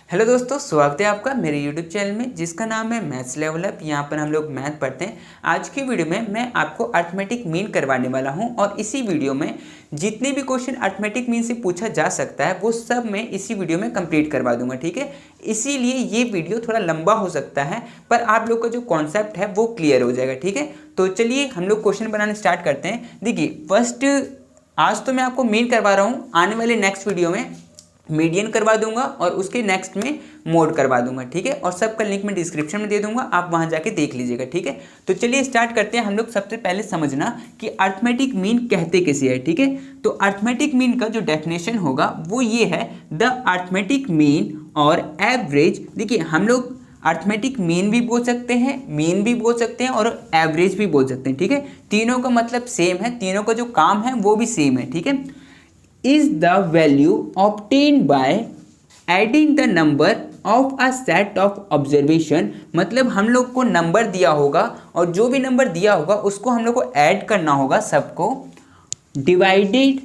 Hello दोस्तों, स्वागत है आपका मेरे यूट्यूब चैनल में जिसका नाम है मैथ्स लेवल अप। यहाँ पर हम लोग मैथ पढ़ते हैं। आज की वीडियो में मैं आपको अर्थमेटिक मीन करवाने वाला हूँ और इसी वीडियो में जितने भी क्वेश्चन अर्थमेटिक मीन से पूछा जा सकता है वो सब मैं इसी वीडियो में कंप्लीट करवा दूंगा, ठीक है। इसीलिए ये वीडियो थोड़ा लंबा हो सकता है पर आप लोग का जो कॉन्सेप्ट है वो क्लियर हो जाएगा, ठीक है। तो चलिए हम लोग क्वेश्चन बनाना स्टार्ट करते हैं। देखिए फर्स्ट आज तो मैं आपको मीन करवा रहा हूँ, आने वाले नेक्स्ट वीडियो में मीडियन करवा दूंगा और उसके नेक्स्ट में मोड करवा दूंगा, ठीक है। और सबका लिंक मैं डिस्क्रिप्शन में दे दूंगा, आप वहां जाके देख लीजिएगा, ठीक है। तो चलिए स्टार्ट करते हैं। हम लोग सबसे पहले समझना कि अर्थमेटिक मीन कहते कैसे है, ठीक है। तो अर्थमेटिक मीन का जो डेफिनेशन होगा वो ये है, द अर्थमेटिक मीन और एवरेज। देखिए हम लोग अर्थमेटिक मीन भी बोल सकते हैं, मीन भी बोल सकते हैं और एवरेज भी बोल सकते हैं, ठीक है। तीनों का मतलब सेम है, तीनों का जो काम है वो भी सेम है, ठीक है। is the value obtained by adding the number of a set of observation। मतलब हम लोग को नंबर दिया होगा और जो भी नंबर दिया होगा उसको हम लोग को ऐड करना होगा सबको, divided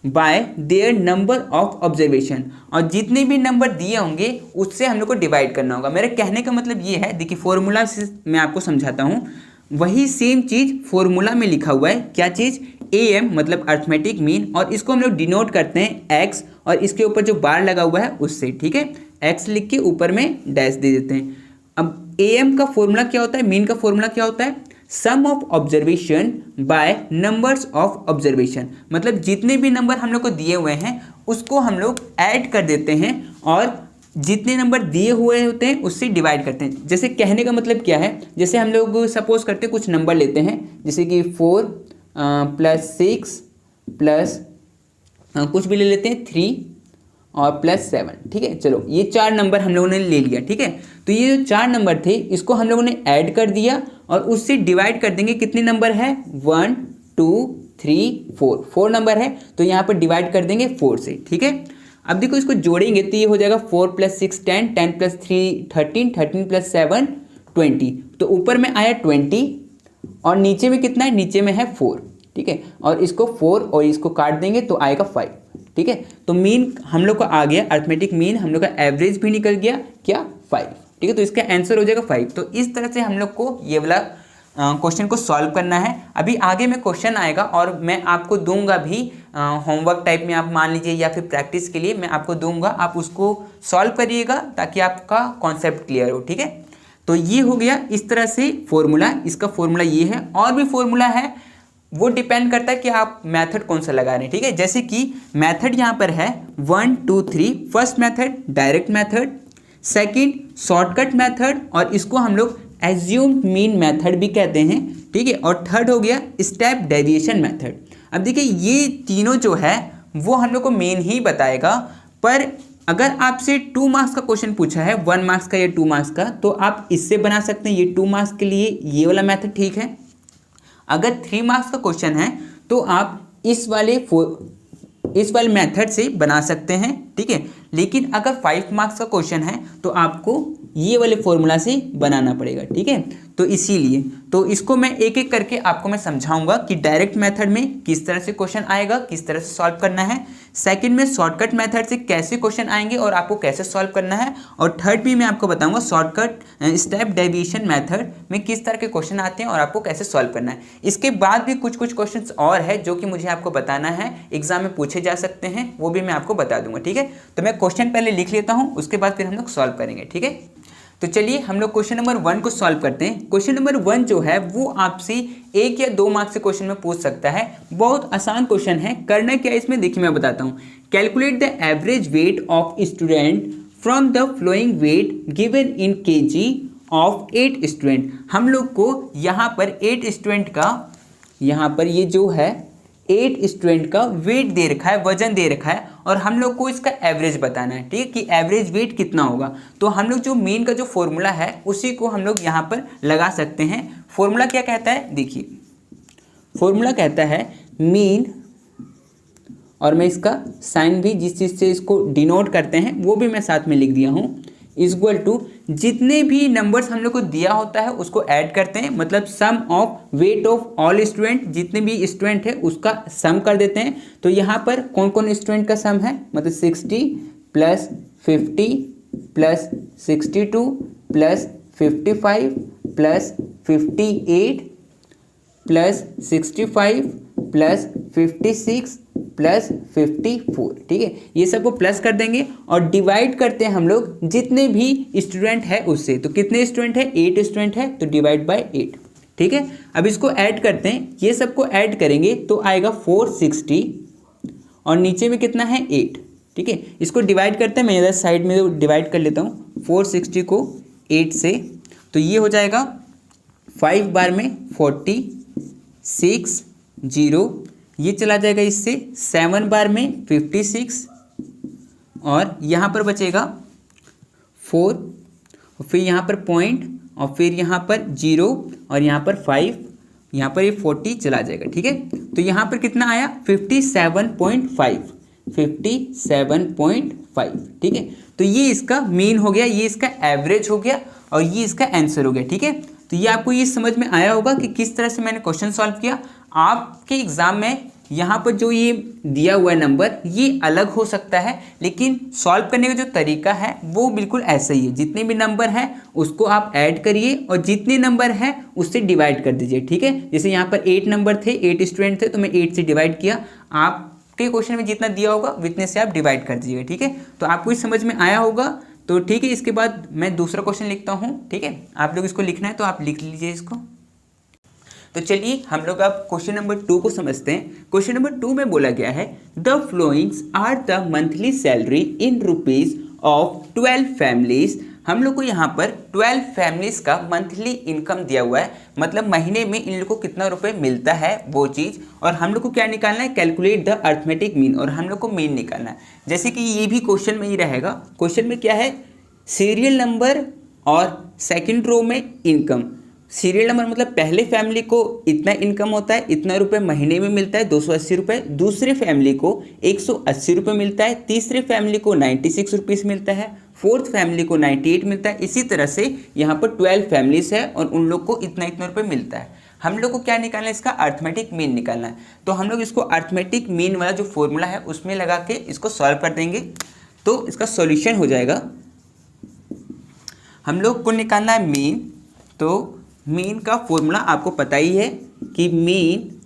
by their number of observation. और जितने भी नंबर दिए होंगे उससे हम लोग को डिवाइड करना होगा। मेरे कहने का मतलब ये है, देखिए फॉर्मूला से मैं आपको समझाता हूँ। वही सेम चीज़ फॉर्मूला में लिखा हुआ है, क्या चीज़, AM मतलब अर्थमेटिक मीन, और इसको हम लोग डिनोट करते हैं X और इसके ऊपर जो बार लगा हुआ है उससे, ठीक है। X लिख के ऊपर में डैश दे देते हैं। अब AM का फॉर्मूला क्या होता है, मीन का फॉर्मूला क्या होता है, sum of observation by numbers of observation. मतलब जितने भी नंबर हम लोग को दिए हुए हैं उसको हम लोग ऐड कर देते हैं और जितने नंबर दिए हुए होते हैं उससे डिवाइड करते हैं। जैसे कहने का मतलब क्या है, जैसे हम लोग सपोज करते हैं कुछ नंबर लेते हैं, जैसे कि 4 + 6 प्लस कुछ भी ले लेते हैं 3 और +7, ठीक है। चलो ये 4 नंबर हम लोगों ने ले लिया, ठीक है। तो ये जो 4 नंबर थे इसको हम लोगों ने ऐड कर दिया और उससे डिवाइड कर देंगे। कितने नंबर है, 1 2 3 4 नंबर है, तो यहाँ पर डिवाइड कर देंगे 4 से, ठीक है। अब देखो इसको जोड़ेंगे तो ये हो जाएगा 4 + 6 10, 10 + 3 13, 13 + 7 20। तो ऊपर में आया 20 और नीचे में कितना है, नीचे में है 4, ठीक है। और इसको 4 और इसको काट देंगे तो आएगा 5, ठीक है। तो मीन हम लोग का आ गया, अर्थमेटिक मीन हम लोग का एवरेज भी निकल गया, क्या, 5, ठीक है। तो इसका आंसर हो जाएगा 5। तो इस तरह से हम लोग को ये वाला क्वेश्चन को सॉल्व करना है। अभी आगे में क्वेश्चन आएगा और मैं आपको दूंगा भी होमवर्क टाइप में, आप मान लीजिए, या फिर प्रैक्टिस के लिए मैं आपको दूंगा, आप उसको सॉल्व करिएगा ताकि आपका कॉन्सेप्ट क्लियर हो, ठीक है। तो ये हो गया इस तरह से फॉर्मूला, इसका फॉर्मूला ये है। और भी फॉर्मूला है, वो डिपेंड करता है कि आप मेथड कौन सा लगा रहे हैं, ठीक है। जैसे कि मेथड यहाँ पर है 1 2 3। First method direct method, second shortcut method और इसको हम लोग एज्यूम्ड मीन मेथड भी कहते हैं, ठीक है। और थर्ड हो गया स्टेप डेविएशन मेथड। अब देखिए ये तीनों जो है वो हम लोग को मेन ही बताएगा, पर अगर आपसे 2 मार्क्स का क्वेश्चन पूछा है, 1 मार्क्स का या 2 मार्क्स का, तो आप इससे बना सकते हैं। ये 2 मार्क्स के लिए ये वाला मेथड ठीक है। अगर 3 मार्क्स का क्वेश्चन है तो आप इस वाले मेथड से बना सकते हैं, ठीक है। लेकिन अगर 5 मार्क्स का क्वेश्चन है तो आपको ये वाले फॉर्मूला से बनाना पड़ेगा, ठीक है। तो इसीलिए तो इसको मैं एक एक करके आपको मैं समझाऊंगा कि डायरेक्ट मेथड में किस तरह से क्वेश्चन आएगा, किस तरह से सॉल्व करना है। सेकंड में शॉर्टकट मेथड से कैसे क्वेश्चन आएंगे और आपको कैसे सॉल्व करना है। और थर्ड भी मैं आपको बताऊंगा शॉर्टकट स्टेप डेविएशन मेथड में किस तरह के क्वेश्चन आते हैं और आपको कैसे सॉल्व करना है। इसके बाद भी कुछ क्वेश्चन और है जो कि मुझे आपको बताना है, एग्जाम में पूछे जा सकते हैं, वो भी मैं आपको बता दूंगा, ठीक है। तो मैं क्वेश्चन पहले लिख लेता हूँ, उसके बाद फिर हम लोग सॉल्व करेंगे, ठीक है। तो चलिए हम लोग क्वेश्चन नंबर 1 को सॉल्व करते हैं। क्वेश्चन नंबर 1 जो है वो आपसे 1 या 2 मार्क्स से क्वेश्चन में पूछ सकता है। बहुत आसान क्वेश्चन है। करना क्या है इसमें, देखिए मैं बताता हूँ। Calculate the average weight of student from the flowing wait given in KG of 8 student. हम लोग को यहाँ पर 8 स्टूडेंट का, यहाँ पर ये जो है 8 स्टूडेंट का वेट दे रखा है, वजन दे रखा है, और हम लोग को इसका एवरेज बताना है, ठीक है, कि एवरेज वेट कितना होगा। तो हम लोग जो मीन का जो फॉर्मूला है उसी को हम लोग यहाँ पर लगा सकते हैं। फॉर्मूला क्या कहता है, देखिए फॉर्मूला कहता है मीन, और मैं इसका साइन भी जिस चीज़ से इसको डिनोट करते हैं वो भी मैं साथ में लिख दिया हूँ, इक्वल टू जितने भी नंबर्स हम लोग को दिया होता है उसको ऐड करते हैं। मतलब sum of weight of all student, जितने भी स्टूडेंट है उसका सम कर देते हैं। तो यहाँ पर कौन कौन स्टूडेंट का सम है, मतलब 60 + 50 plus 62 plus 55 plus 58 plus 65 plus 56 plus 54। ठीक है, ये सबको प्लस कर देंगे और डिवाइड करते हैं हम लोग जितने भी स्टूडेंट है उससे। तो कितने स्टूडेंट है, 8 स्टूडेंट है, तो डिवाइड बाय 8। ठीक है, अब इसको ऐड करते हैं, ये सबको ऐड करेंगे तो आएगा 460 और नीचे में कितना है 8। ठीक है, इसको डिवाइड करते हैं, मैं इधर साइड में डिवाइड कर लेता हूँ 460 को 8 से, तो ये हो जाएगा 5 बार में 40 6 0, ये चला जाएगा इससे 7 बार में 56 और यहाँ पर बचेगा 4 और फिर यहाँ पर पॉइंट और फिर यहाँ पर 0 और यहाँ पर 5, यहाँ पर ये 40 चला जाएगा। ठीक है, तो यहाँ पर कितना आया 57.5, 57.5। ठीक है, तो ये इसका मीन हो गया, ये इसका एवरेज हो गया और ये इसका आंसर हो गया। ठीक है, तो ये आपको ये समझ में आया होगा कि किस तरह से मैंने क्वेश्चन सॉल्व किया। आपके एग्जाम में यहाँ पर जो ये दिया हुआ नंबर ये अलग हो सकता है, लेकिन सॉल्व करने का जो तरीका है वो बिल्कुल ऐसा ही है। जितने भी नंबर हैं उसको आप ऐड करिए और जितने नंबर हैं उससे डिवाइड कर दीजिए। ठीक है, जैसे यहाँ पर 8 नंबर थे, 8 स्टूडेंट थे, तो मैं 8 से डिवाइड किया। आपके क्वेश्चन में जितना दिया होगा उतने से आप डिवाइड कर दीजिएगा। ठीक है, तो आपको इस समझ में आया होगा। तो ठीक है, इसके बाद मैं दूसरा क्वेश्चन लिखता हूँ। ठीक है, आप लोग इसको लिखना है तो आप लिख लीजिए इसको। तो चलिए हम लोग अब क्वेश्चन नंबर 2 को समझते हैं। क्वेश्चन नंबर 2 में बोला गया है the flowings are the monthly salary in rupees of 12 families. हम लोग को यहाँ पर 12 फैमिलीज का मंथली इनकम दिया हुआ है, मतलब महीने में इन लोग को कितना रुपए मिलता है वो चीज़, और हम लोग को क्या निकालना है, कैलकुलेट द अर्थमेटिक मीन, और हम लोग को मीन निकालना है। जैसे कि ये भी क्वेश्चन में ही रहेगा। क्वेश्चन में क्या है, सीरियल नंबर और सेकेंड रो में इनकम। सीरियल नंबर मतलब पहले फैमिली को इतना इनकम होता है, इतना रुपए महीने में मिलता है 280 रुपये, दूसरे फैमिली को 180 रुपये मिलता है, तीसरे फैमिली को 96 रुपीज़ मिलता है, फोर्थ फैमिली को 98 मिलता है। इसी तरह से यहाँ पर 12 फैमिलीज है और उन लोग को इतना इतना रुपये मिलता है। हम लोग को क्या निकालना है, इसका अर्थमेटिक मीन निकालना है। तो हम लोग इसको अर्थमेटिक मीन वाला जो फॉर्मूला है उसमें लगा के इसको सॉल्व कर देंगे, तो इसका सॉल्यूशन हो जाएगा। हम लोग को निकालना है मीन, तो मीन का फॉर्मूला आपको पता ही है कि मीन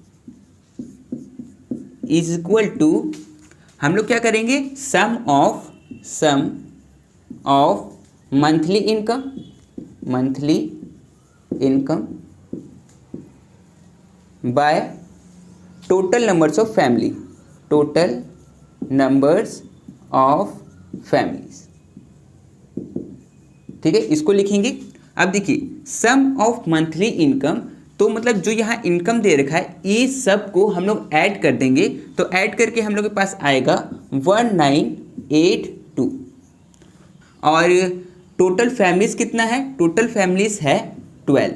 इज इक्वल टू, हम लोग क्या करेंगे, sum of monthly income by total numbers of families. ठीक है, इसको लिखेंगे। अब देखिए सम ऑफ मंथली इनकम, तो मतलब जो यहाँ इनकम दे रखा है ये सब को हम लोग ऐड कर देंगे, तो ऐड करके हम लोग के पास आएगा 1982। और टोटल फैमिलीज कितना है, टोटल फैमिलीज है 12।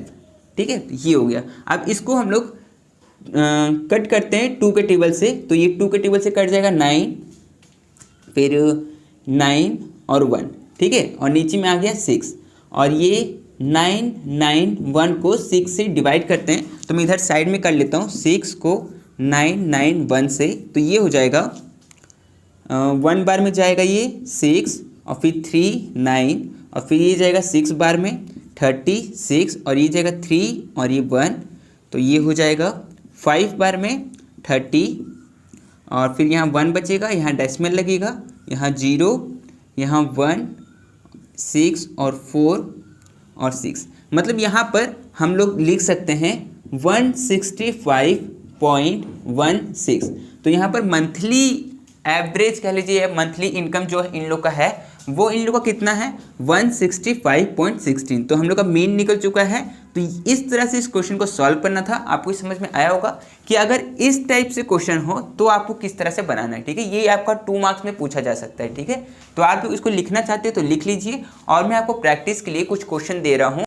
ठीक है, ये हो गया। अब इसको हम लोग कट करते हैं 2 के टेबल से, तो ये 2 के टेबल से कट जाएगा 9, फिर 9 और 1। ठीक है, और नीचे में आ गया 6, और ये 9 9 1 को 6 से डिवाइड करते हैं, तो मैं इधर साइड में कर लेता हूँ 6 को 9 9 1 से, तो ये हो जाएगा 1 बार में जाएगा ये 6 और फिर 3 9 और फिर ये जाएगा 6 बार में 36 और ये जाएगा 3 और ये 1, तो ये हो जाएगा 5 बार में 30 और फिर यहाँ 1 बचेगा, यहाँ डेसिमल लगेगा, यहाँ 0, यहाँ 1 6 और 4 और 6, मतलब यहाँ पर हम लोग लिख सकते हैं 165.16। तो यहाँ पर मंथली एवरेज कह लीजिए, मंथली इनकम जो है इन लोग का है वो इन लोग का कितना है 165.16। तो हम लोग का मीन निकल चुका है। तो इस तरह से इस क्वेश्चन को सॉल्व करना था। आपको समझ में आया होगा कि अगर इस टाइप से क्वेश्चन हो तो आपको किस तरह से बनाना है। ठीक है, ये आपका 2 मार्क्स में पूछा जा सकता है। ठीक है, तो आप इसको लिखना चाहते हैं तो लिख लीजिए, और मैं आपको प्रैक्टिस के लिए कुछ क्वेश्चन दे रहा हूँ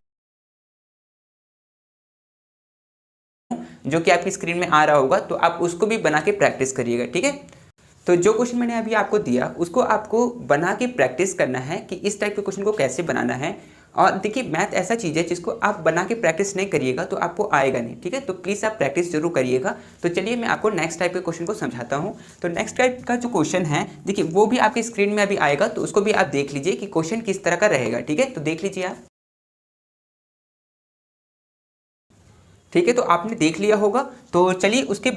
जो कि आपकी स्क्रीन में आ रहा होगा, तो आप उसको भी बना के प्रैक्टिस करिएगा। ठीक है, तो जो क्वेश्चन मैंने अभी आपको दिया उसको आपको बना के प्रैक्टिस करना है कि इस टाइप के क्वेश्चन को कैसे बनाना है। और देखिए मैथ ऐसा चीज़ है जिसको आप बना के प्रैक्टिस नहीं करिएगा तो आपको आएगा नहीं, ठीक है। तो प्लीज़ आप प्रैक्टिस जरूर करिएगा। तो चलिए मैं आपको नेक्स्ट टाइप के क्वेश्चन को समझाता हूँ। तो नेक्स्ट टाइप का जो क्वेश्चन है देखिए वो भी आपके स्क्रीन में अभी आएगा, तो उसको भी आप देख लीजिए कि क्वेश्चन किस तरह का रहेगा, ठीक है। तो देख लीजिए आप, ठीक है। तो आपने देख लिया होगा। तो चलिए उसके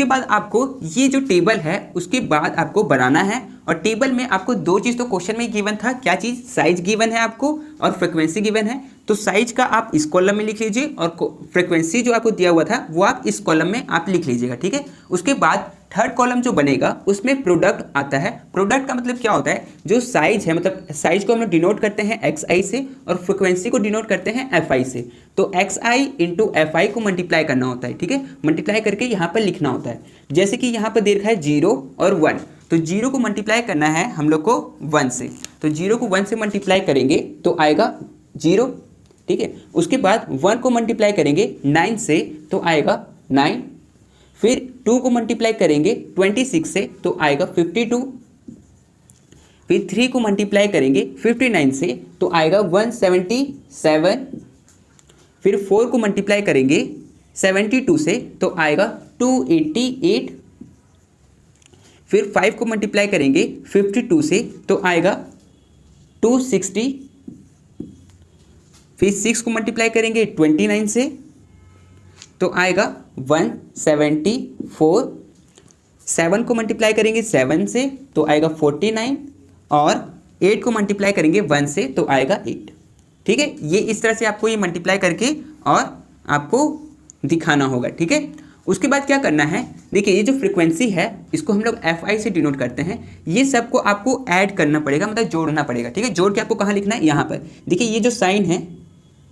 बाद आपको ये जो टेबल है उसके बाद आपको बनाना है। और टेबल में आपको दो चीज़ तो क्वेश्चन में गिवन था, क्या चीज़, साइज गिवन है आपको और फ्रीक्वेंसी गिवन है। तो साइज का आप इस कॉलम में लिख लीजिए और फ्रीक्वेंसी जो आपको दिया हुआ था वो आप इस कॉलम में आप लिख लीजिएगा, ठीक है। उसके बाद थर्ड कॉलम जो बनेगा उसमें प्रोडक्ट आता है। प्रोडक्ट का मतलब क्या होता है, जो साइज है, मतलब साइज को हम लोग डिनोट करते हैं XI से और फ्रिक्वेंसी को डिनोट करते हैं FI से। तो XI इंटू FI को मल्टीप्लाई करना होता है, ठीक है। मल्टीप्लाई करके यहाँ पर लिखना होता है। जैसे कि यहाँ पर दे रखा है 0 और 1, तो 0 को मल्टीप्लाई करना है हम लोग को 1 से। तो 0 को 1 से मल्टीप्लाई करेंगे तो आएगा 0, ठीक है। उसके बाद 1 को मल्टीप्लाई करेंगे 9 से तो आएगा 9। फिर 2 को मल्टीप्लाई करेंगे 26 से तो आएगा 52। फिर 3 को मल्टीप्लाई करेंगे 59 से तो आएगा 177। फिर 4 को मल्टीप्लाई करेंगे 72 से तो आएगा 288। फिर 5 को मल्टीप्लाई करेंगे 52 से तो आएगा 260। फिर 6 को मल्टीप्लाई करेंगे 29 से तो आएगा 174। 7 को मल्टीप्लाई करेंगे 7 से तो आएगा 49 और 8 को मल्टीप्लाई करेंगे 1 से तो आएगा 8, ठीक है। ये इस तरह से आपको ये मल्टीप्लाई करके और आपको दिखाना होगा, ठीक है। उसके बाद क्या करना है, देखिए ये जो फ्रीक्वेंसी है इसको हम लोग FI से डिनोट करते हैं। ये सबको आपको ऐड करना पड़ेगा, मतलब जोड़ना पड़ेगा, ठीक है। जोड़ के आपको कहाँ लिखना है, यहाँ पर। देखिए ये जो साइन है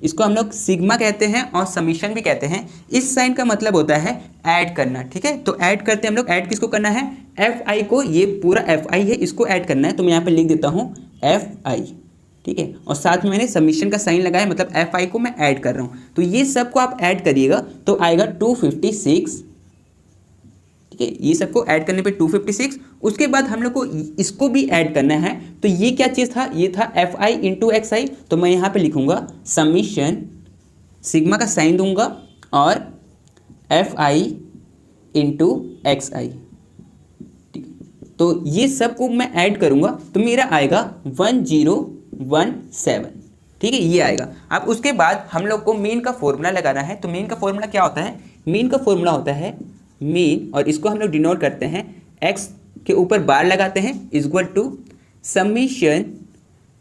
इसको हम लोग सिग्मा कहते हैं और समीशन भी कहते हैं। इस साइन का मतलब होता है ऐड करना, ठीक है। तो ऐड करते हैं हम लोग। ऐड किसको करना है, FI को। ये पूरा FI है, इसको ऐड करना है। तो मैं यहाँ पे लिख देता हूँ FI, ठीक है। और साथ में मैंने समीशन का साइन लगाया, मतलब FI को मैं ऐड कर रहा हूँ। तो ये सबको आप ऐड करिएगा तो आएगा 256, ठीक है। ये सबको ऐड करने पे 256। उसके बाद हम लोग को इसको भी ऐड करना है। तो ये क्या चीज़ था, ये था FI इंटू XI। तो मैं यहाँ पे लिखूँगा समीशन, सिग्मा का साइन दूंगा और FI इंटू XI, ठीक है। तो ये सबको मैं ऐड करूँगा तो मेरा आएगा 1017, ठीक है, ये आएगा। अब उसके बाद हम लोग को मीन का फॉर्मूला लगाना है। तो मीन का फॉर्मूला क्या होता है, मीन का फॉर्मूला होता है मीन, और इसको हम लोग डिनोट करते हैं x के ऊपर बार लगाते हैं equal to summation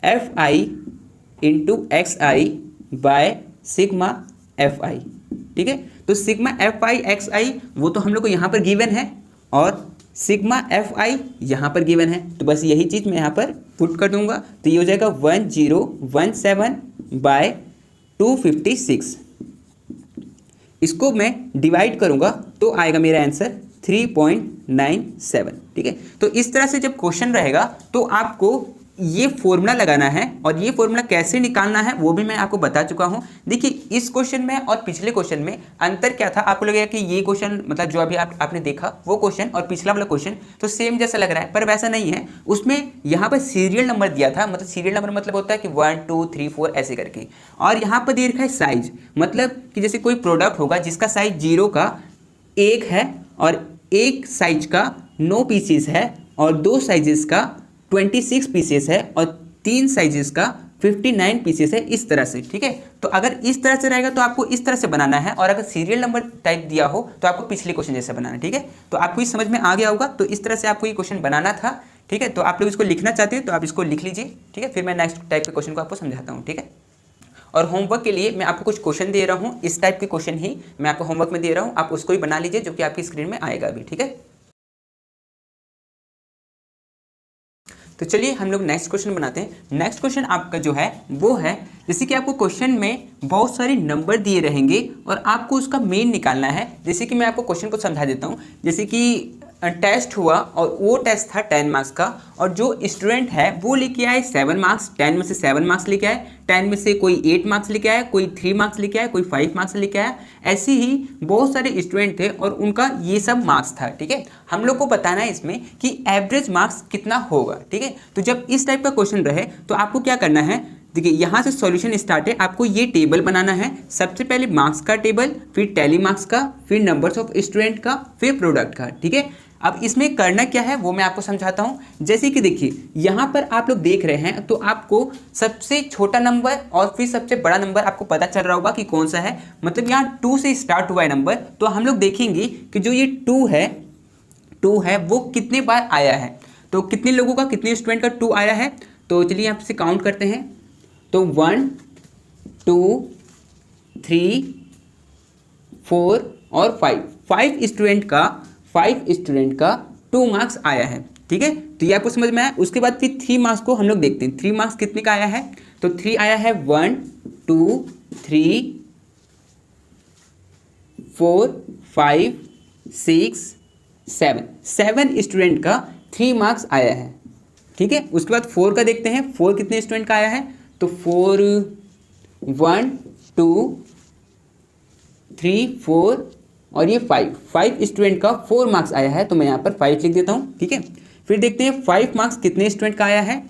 FI into XI by sigma FI, ठीक है। तो सिग्मा FI XI वो तो हम लोग को यहाँ पर गिवन है और सिग्मा FI यहाँ पर गिवन है। तो बस यही चीज़ मैं यहाँ पर पुट कर दूंगा। तो ये हो जाएगा 1017 बाय 256। इसको मैं डिवाइड करूंगा तो आएगा मेरा आंसर 3.97, ठीक है। तो इस तरह से जब क्वेश्चन रहेगा तो आपको ये फॉर्मूला लगाना है और ये फॉर्मूला कैसे निकालना है वो भी मैं आपको बता चुका हूँ। देखिए इस क्वेश्चन में और पिछले क्वेश्चन में अंतर क्या था, आपको लगेगा कि ये क्वेश्चन मतलब जो अभी आपने देखा वो क्वेश्चन और पिछला वाला क्वेश्चन तो सेम जैसा लग रहा है, पर वैसा नहीं है। उसमें यहाँ पर सीरियल नंबर दिया था, मतलब सीरियल नंबर मतलब होता है कि 1 2 3 4 ऐसे करके, और यहाँ पर दे रखा है साइज, मतलब कि जैसे कोई प्रोडक्ट होगा जिसका साइज 0 का 1 है और एक साइज का 9 पीसेस है और 2 साइजेस का 26 पीसेस है और 3 साइजेस का 59 पीसेस है, इस तरह से, ठीक है। तो अगर इस तरह से रहेगा तो आपको इस तरह से बनाना है, और अगर सीरियल नंबर टाइप दिया हो तो आपको पिछले क्वेश्चन जैसे बनाना है, ठीक है। तो आपको इस समझ में आ गया होगा। तो इस तरह से आपको ये क्वेश्चन बनाना था, ठीक है। तो आप लोग इसको लिखना चाहते हैं तो आप इसको लिख लीजिए, ठीक है। फिर मैं नेक्स्ट टाइप के क्वेश्चन को आपको समझाता हूँ, ठीक है। और होमवर्क के लिए मैं आपको कुछ क्वेश्चन दे रहा हूँ, इस टाइप के क्वेश्चन ही मैं आपको होमवर्क में दे रहा हूँ, आप उसको ही बना लीजिए जो कि आपकी स्क्रीन में आएगा अभी, ठीक है। तो चलिए हम लोग नेक्स्ट क्वेश्चन बनाते हैं। नेक्स्ट क्वेश्चन आपका जो है वो है, जैसे कि आपको क्वेश्चन में बहुत सारे नंबर दिए रहेंगे और आपको उसका मेन निकालना है। जैसे कि मैं आपको क्वेश्चन को समझा देता हूँ। जैसे कि टेस्ट हुआ और वो टेस्ट था 10 मार्क्स का, और जो स्टूडेंट है वो लेके आए 7 मार्क्स, 10 में से 7 मार्क्स लेके आए, 10 में से कोई 8 मार्क्स लेके आया, कोई 3 मार्क्स लेके आया, कोई 5 मार्क्स लेके आया। ऐसे ही बहुत सारे स्टूडेंट थे और उनका ये सब मार्क्स था, ठीक है। हम लोग को बताना है इसमें कि एवरेज मार्क्स कितना होगा, ठीक है। तो जब इस टाइप का क्वेश्चन रहे तो आपको क्या करना है, देखिए यहाँ से सॉल्यूशन स्टार्ट है, आपको ये टेबल बनाना है। सबसे पहले मार्क्स का टेबल, फिर टैली मार्क्स का, फिर नंबर्स ऑफ स्टूडेंट का, फिर प्रोडक्ट का, ठीक है। अब इसमें करना क्या है वो मैं आपको समझाता हूँ। जैसे कि देखिए यहाँ पर आप लोग देख रहे हैं तो आपको सबसे छोटा नंबर और फिर सबसे बड़ा नंबर आपको पता चल रहा होगा कि कौन सा है। मतलब यहाँ 2 से स्टार्ट हुआ है नंबर, तो हम लोग देखेंगे कि जो ये 2 है वो कितने बार आया है। तो कितने लोगों का, कितने स्टूडेंट का 2 आया है, तो चलिए यहाँ से काउंट करते हैं। तो 1 2 3 4 और 5 स्टूडेंट का 2 मार्क्स आया है, ठीक है। तो ये आपको समझ में आया। उसके बाद फिर 3 मार्क्स को हम लोग देखते हैं, 3 मार्क्स कितने का आया है। तो 3 आया है 1 2 3 4 5 6 7 स्टूडेंट का 3 मार्क्स आया है, ठीक है। उसके बाद 4 का देखते हैं, 4 कितने स्टूडेंट का आया है। तो 4 1 2 3 4 और ये 5 स्टूडेंट का 4 मार्क्स आया है, तो मैं यहाँ पर 5 लिख देता हूँ, ठीक है। फिर देखते हैं 5 मार्क्स कितने स्टूडेंट का आया है।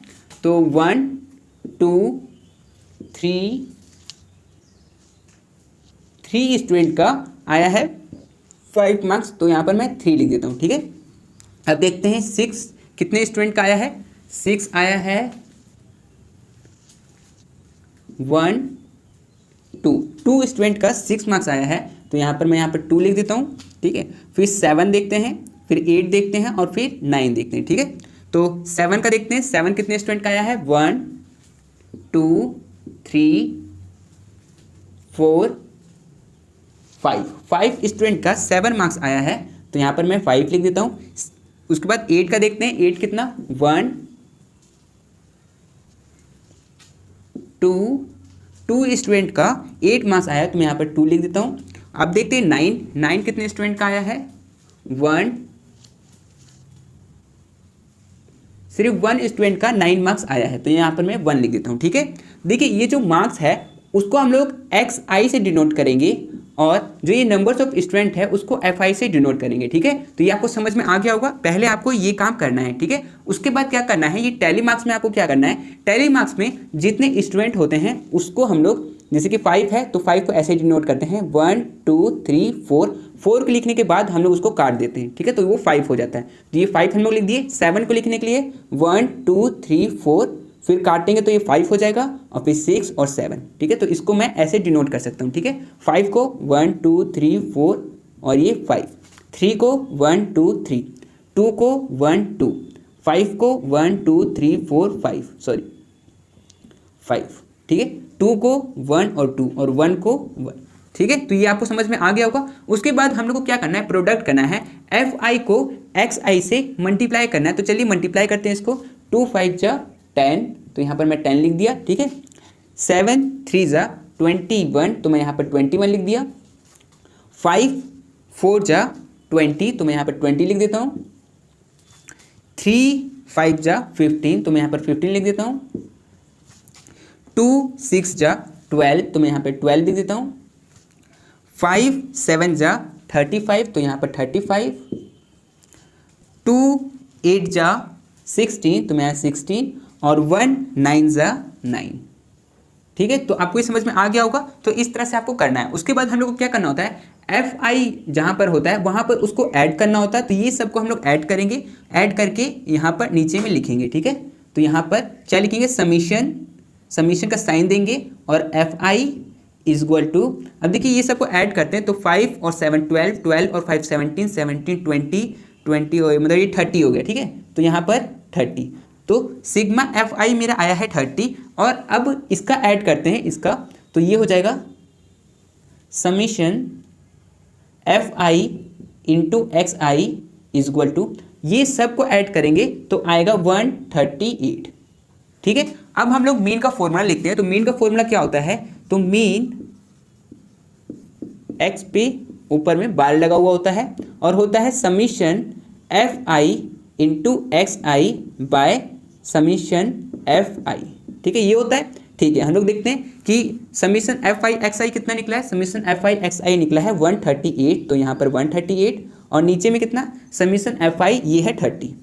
तो 1 2 3 स्टूडेंट का आया है 5 मार्क्स, तो यहाँ पर मैं 3 लिख देता हूँ, ठीक है। अब देखते हैं 6 कितने स्टूडेंट का आया है। 6 आया है 1 2 स्टूडेंट का 6 मार्क्स आया है, तो यहाँ पर मैं 2 लिख देता हूँ, ठीक है। फिर 7 देखते हैं, फिर 8 देखते हैं और फिर 9 देखते हैं, ठीक है। तो 7 का देखते हैं, 7 कितने स्टूडेंट का आया है। 1 2 3 4 5 स्टूडेंट का 7 मार्क्स आया है, तो यहाँ पर मैं 5 लिख देता हूँ। उसके बाद 8 का देखते हैं, 8 कितना 1 2 स्टूडेंट का 8 मार्क्स आया है, तो मैं यहाँ पर 2 लिख देता हूँ। अब देखते हैं 9 कितने स्टूडेंट का आया है। 1 सिर्फ 1 स्टूडेंट का 9 मार्क्स आया है, तो यहाँ पर मैं 1 लिख देता हूँ, ठीक है। देखिए ये जो मार्क्स है उसको हम लोग XI से डिनोट करेंगे और जो ये नंबर्स ऑफ स्टूडेंट है उसको FI से डिनोट करेंगे, ठीक है। तो ये आपको समझ में आ गया होगा। पहले आपको ये काम करना है, ठीक है। उसके बाद क्या करना है, ये टैली मार्क्स में आपको क्या करना है, टैली मार्क्स में जितने स्टूडेंट होते हैं उसको हम लोग, जैसे कि 5 है तो 5 को ऐसे डिनोट करते हैं 1 2 3 4 को लिखने के बाद हम लोग उसको काट देते हैं, ठीक है। तो वो 5 हो जाता है। तो ये 5 हम लोग लिख दिए। 7 को लिखने के लिए 1 2 3 4 फिर काटेंगे तो ये 5 हो जाएगा और फिर 6 और 7, ठीक है। तो इसको मैं ऐसे डिनोट कर सकता हूँ, ठीक है। 5 को 1 2 3 4 और ये 5, 3 को 1 2 3, 2 को 1 2, 5 को 1 2 3 4 5, ठीक है। 2 को 1 और 2 और 1 को 1, ठीक है। तो ये आपको समझ में आ गया होगा। उसके बाद हम लोग को क्या करना है, प्रोडक्ट करना है। FI को XI से मल्टीप्लाई करना है, तो चलिए मल्टीप्लाई करते हैं इसको। 2 5 जा 10, तो यहाँ पर मैं 10 लिख दिया, ठीक है। 7 3 जा 21, तो मैं यहाँ पर 21 लिख दिया। 5 4 जा 20, तो मैं यहाँ पर 20 लिख देता हूँ। 3 5 जा 15, तो मैं यहाँ पर 15 लिख देता हूँ। 2 6 जा 12, तो मैं यहाँ पर 12 लिख देता हूँ। 5 7 जा 35, तो यहाँ पर 35। 2 8 जा 16, तो मैं यहाँ 16 और 1 9 जा 9, ठीक है। तो आपको ये समझ में आ गया होगा। तो इस तरह से आपको करना है। उसके बाद हम लोग को क्या करना होता है, FI जहाँ पर होता है वहाँ पर उसको ऐड करना होता है। तो ये सबको हम लोग ऐड करेंगे, ऐड करके यहाँ पर नीचे में लिखेंगे, ठीक है। तो यहाँ पर क्या लिखेंगे, समीशन का साइन देंगे और FI इज इक्वल टू, अब देखिए ये सबको ऐड करते हैं तो 5 और 7 12, 12 और 5 17, 17 20 हो, मतलब ये 30 हो गया, ठीक है। तो यहाँ पर 30, तो सिग्मा FI मेरा आया है 30। और अब इसका ऐड करते हैं इसका, तो ये हो जाएगा summation FI into XI is equal to, ये सबको ऐड करेंगे तो आएगा 138, ठीक है। अब हम लोग मीन का फॉर्मूला लिखते हैं। तो मीन का फॉर्मूला क्या होता है, तो मीन x पे ऊपर में बार लगा हुआ होता है और होता है summation FI into XI bye summation FI, ठीक है। ये होता है, ठीक है। हम लोग देखते हैं कि समीशन FI XI कितना निकला है। समीशन FI XI निकला है 138, तो यहाँ पर 138 और नीचे में कितना, समीशन FI ये है 30।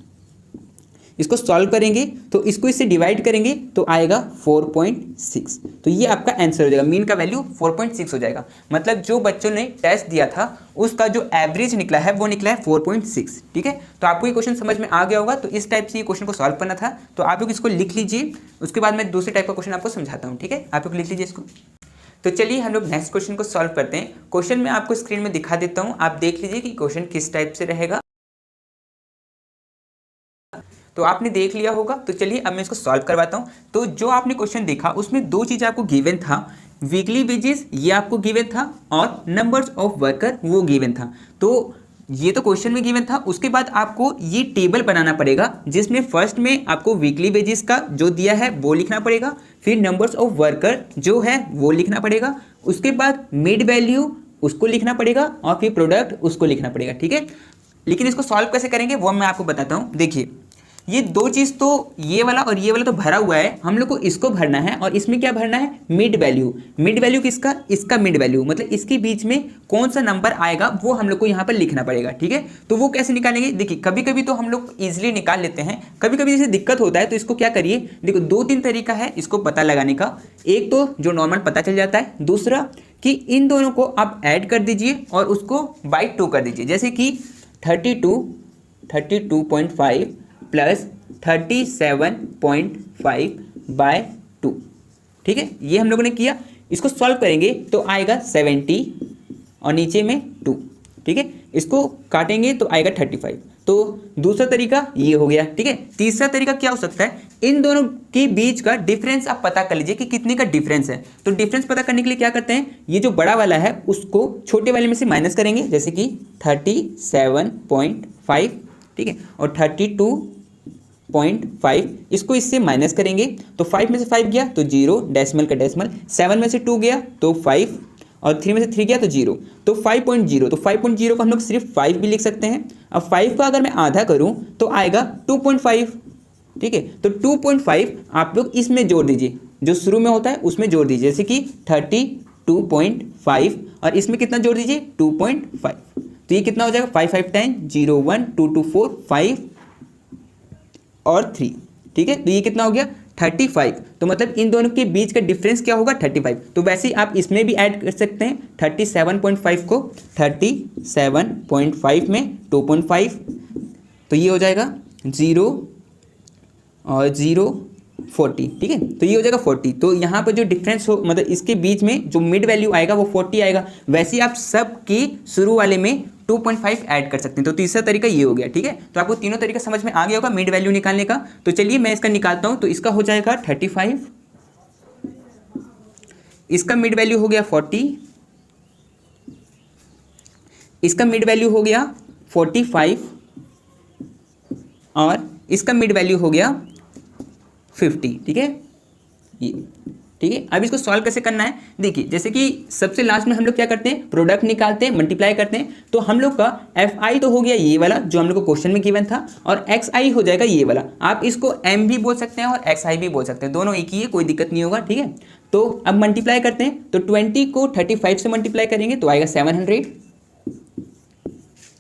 इसको सॉल्व करेंगे तो इसको इससे डिवाइड करेंगे तो आएगा 4.6। तो ये आपका आंसर हो जाएगा, मीन का वैल्यू 4.6 हो जाएगा। मतलब जो बच्चों ने टेस्ट दिया था उसका जो एवरेज निकला है वो निकला है 4.6। ठीक है, तो आपको ये क्वेश्चन समझ में आ गया होगा। तो इस टाइप से ये क्वेश्चन को सॉल्व करना था। तो आप लोग इसको लिख लीजिए, उसके बाद मैं दूसरे टाइप का क्वेश्चन आपको समझाता हूँ। ठीक है, आप लोग लिख लीजिए इसको। तो चलिए हम लोग नेक्स्ट क्वेश्चन को सॉल्व करते हैं। क्वेश्चन मैं आपको स्क्रीन में दिखा देता हूँ, आप देख लीजिए कि क्वेश्चन किस टाइप से रहेगा। तो आपने देख लिया होगा। तो चलिए अब मैं इसको सॉल्व करवाता हूँ। तो जो आपने क्वेश्चन देखा उसमें दो चीज़ आपको गिवन था, वीकली वेजेस ये आपको गिवन था और नंबर्स ऑफ वर्कर वो गिवन था। तो ये तो क्वेश्चन में गिवन था। उसके बाद आपको ये टेबल बनाना पड़ेगा जिसमें फर्स्ट में आपको वीकली वेजेस का जो दिया है वो लिखना पड़ेगा, फिर नंबर्स ऑफ वर्कर जो है वो लिखना पड़ेगा, उसके बाद मिड वैल्यू उसको लिखना पड़ेगा और फिर प्रोडक्ट उसको लिखना पड़ेगा। ठीक है, लेकिन इसको सॉल्व कैसे करेंगे वो मैं आपको बताता हूँ। देखिए ये दो चीज़ तो ये वाला और ये वाला तो भरा हुआ है, हम लोग को इसको भरना है और इसमें क्या भरना है, मिड वैल्यू। मिड वैल्यू किसका, इसका मिड वैल्यू, मतलब इसके बीच में कौन सा नंबर आएगा वो हम लोग को यहाँ पर लिखना पड़ेगा। ठीक है, तो वो कैसे निकालेंगे, देखिए कभी कभी तो हम लोग ईजिली निकाल लेते हैं, कभी कभी जैसे दिक्कत होता है। तो इसको क्या करिए, देखो दो तीन तरीका है इसको पता लगाने का। एक तो जो नॉर्मल पता चल जाता है, दूसरा कि इन दोनों को आप ऐड कर दीजिए और उसको बाई 2 कर दीजिए। जैसे कि 32.5 प्लस 37.5 बाय 2। ठीक है, ये हम लोगों ने किया। इसको सॉल्व करेंगे तो आएगा 70 और नीचे में 2। ठीक है, इसको काटेंगे तो आएगा 35। तो दूसरा तरीका ये हो गया। ठीक है, तीसरा तरीका क्या हो सकता है, इन दोनों के बीच का डिफरेंस आप पता कर लीजिए कि कितने का डिफरेंस है। तो डिफरेंस पता करने के लिए क्या करते हैं, ये जो बड़ा वाला है उसको छोटे वाले में से माइनस करेंगे, जैसे कि 37.5। ठीक है, और 32.5 इसको इससे माइनस करेंगे तो 5 में से 5 गया तो 0, डेसिमल का डेसिमल, 7 में से 2 गया तो 5 और 3 में से 3 गया तो 0, तो 5.0। तो 5.0 को हम लोग सिर्फ 5 भी लिख सकते हैं। अब 5 का अगर मैं आधा करूं तो आएगा 2.5। ठीक है, तो 2.5 आप लोग इसमें जोड़ दीजिए, जो शुरू में होता है उसमें जोड़ दीजिए, जैसे कि 32.5 और इसमें कितना जोड़ दीजिए 2.5। तो ये कितना हो जाएगा 5 5 10 0 1 2 2 4 5 और 3। ठीक है, तो ये कितना हो गया 35। तो मतलब इन दोनों के बीच का डिफरेंस क्या होगा 35। तो वैसे ही आप इसमें भी ऐड कर सकते हैं 37.5 को 37.5 में 2.5, तो ये हो जाएगा 0 और 0 40। ठीक है, तो ये हो जाएगा 40। तो यहाँ पर जो डिफरेंस हो मतलब इसके बीच में जो मिड वैल्यू आएगा वो 40 आएगा। वैसे ही आप सब के शुरू वाले में 2.5 ऐड कर सकते हैं। तो तीसरा तरीका ये हो गया। ठीक है, तो आपको तीनों तरीका समझ में आ गया होगा मिड वैल्यू निकालने का। तो चलिए मैं इसका निकालता हूँ। तो इसका हो जाएगा 35, इसका मिड वैल्यू हो गया 40, इसका मिड वैल्यू हो गया 45 और इसका मिड वैल्यू हो गया 50। ठीक है, ये ठीक है। अब इसको सॉल्व कैसे करना है, देखिए जैसे कि सबसे लास्ट में हम लोग क्या करते हैं, प्रोडक्ट निकालते हैं, मल्टीप्लाई करते हैं। तो हम लोग का एफ आई तो हो गया ये वाला जो हम लोग को क्वेश्चन में गिवन था, और एक्स आई हो जाएगा ये वाला। आप इसको एम भी बोल सकते हैं और एक्स आई भी बोल सकते हैं, दोनों एक ही है, कोई दिक्कत नहीं होगा। ठीक है, तो अब मल्टीप्लाई करते हैं। तो 20 को 35 से मल्टीप्लाई करेंगे तो आएगा 700।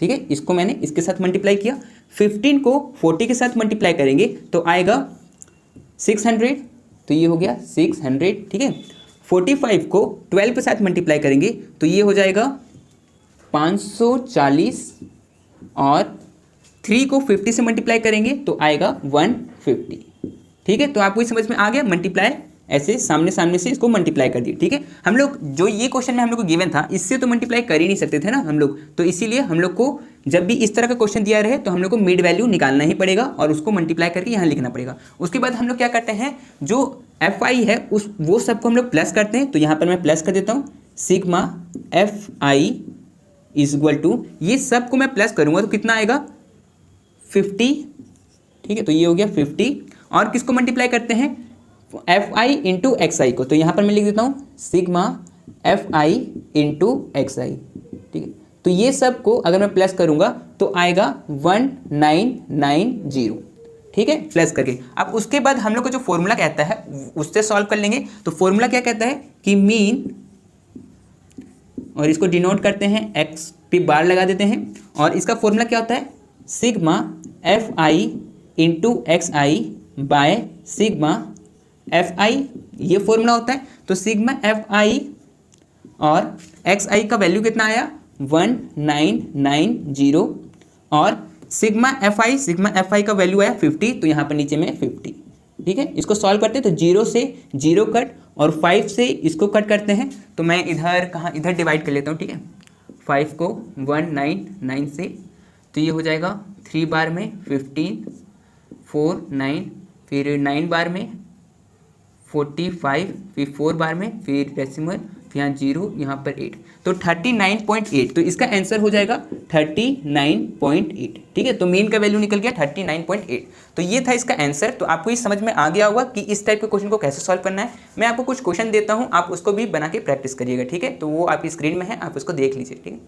ठीक है, इसको मैंने इसके साथ मल्टीप्लाई किया। 15 को 40 के साथ मल्टीप्लाई करेंगे तो आएगा 600, तो ये हो गया 600। ठीक है, 45 को 12 के साथ मल्टीप्लाई करेंगे तो ये हो जाएगा 540 और 3 को 50 से मल्टीप्लाई करेंगे तो आएगा 150। ठीक है, तो आपको ये समझ में आ गया, मल्टीप्लाई ऐसे सामने सामने से इसको मल्टीप्लाई कर दिए। ठीक है, हम लोग जो ये क्वेश्चन में हम लोग को गिवन था इससे तो मल्टीप्लाई कर ही नहीं सकते थे ना हम लोग, तो इसीलिए हम लोग को जब भी इस तरह का क्वेश्चन दिया रहे तो हम लोग को मिड वैल्यू निकालना ही पड़ेगा और उसको मल्टीप्लाई करके यहाँ लिखना पड़ेगा। उसके बाद हम लोग क्या करते हैं, जो एफ आई है उस वो सबको हम लोग प्लस करते हैं। तो यहाँ पर मैं प्लस कर देता हूँ, sigma F I is equal to, ये सब को मैं प्लस करूँगा तो कितना आएगा 50। ठीक है, तो ये हो गया 50। और किसको मल्टीप्लाई करते हैं, एफ आई इंटू एक्स आई को, तो यहाँ पर मैं लिख देता हूँ sigma F I into X I. ठीक है, तो ये सब को अगर मैं प्लस करूँगा तो आएगा 1990। ठीक है, प्लस करके। अब उसके बाद हम लोग को जो फॉर्मूला कहता है उससे सॉल्व कर लेंगे। तो फॉर्मूला क्या कहता है कि मीन, और इसको डिनोट करते हैं एक्स पे बार लगा देते हैं, और इसका फॉर्मूला क्या होता है, sigma F I into X I by sigma F I, ये फॉर्मूला होता है। तो सिग्मा एफ आई और एक्स आई का वैल्यू कितना आया 1990 और सिग्मा एफ आई का वैल्यू आया 50, तो यहाँ पर नीचे में 50। ठीक है, इसको सॉल्व करते हैं तो 0 से 0 कट और 5 से इसको कट करते हैं। तो मैं इधर डिवाइड कर लेता हूँ। ठीक है, 5 को 199 से, तो ये हो जाएगा 3 बार में 15, 4 9, फिर 9 बार में 45, फिर 4 बार में, फिर डेसिमल, फिर यहाँ 0, यहाँ पर 8, तो 39.8। तो इसका आंसर हो जाएगा 39.8। ठीक है, तो मीन का वैल्यू निकल गया 39.8। तो ये था इसका आंसर। तो आपको ये समझ में आ गया होगा कि इस टाइप के क्वेश्चन को कैसे सॉल्व करना है। मैं आपको कुछ क्वेश्चन देता हूँ, आप उसको भी बना के प्रैक्टिस करिएगा। ठीक है, तो वो आपकी स्क्रीन में है, आप उसको देख लीजिए। ठीक है,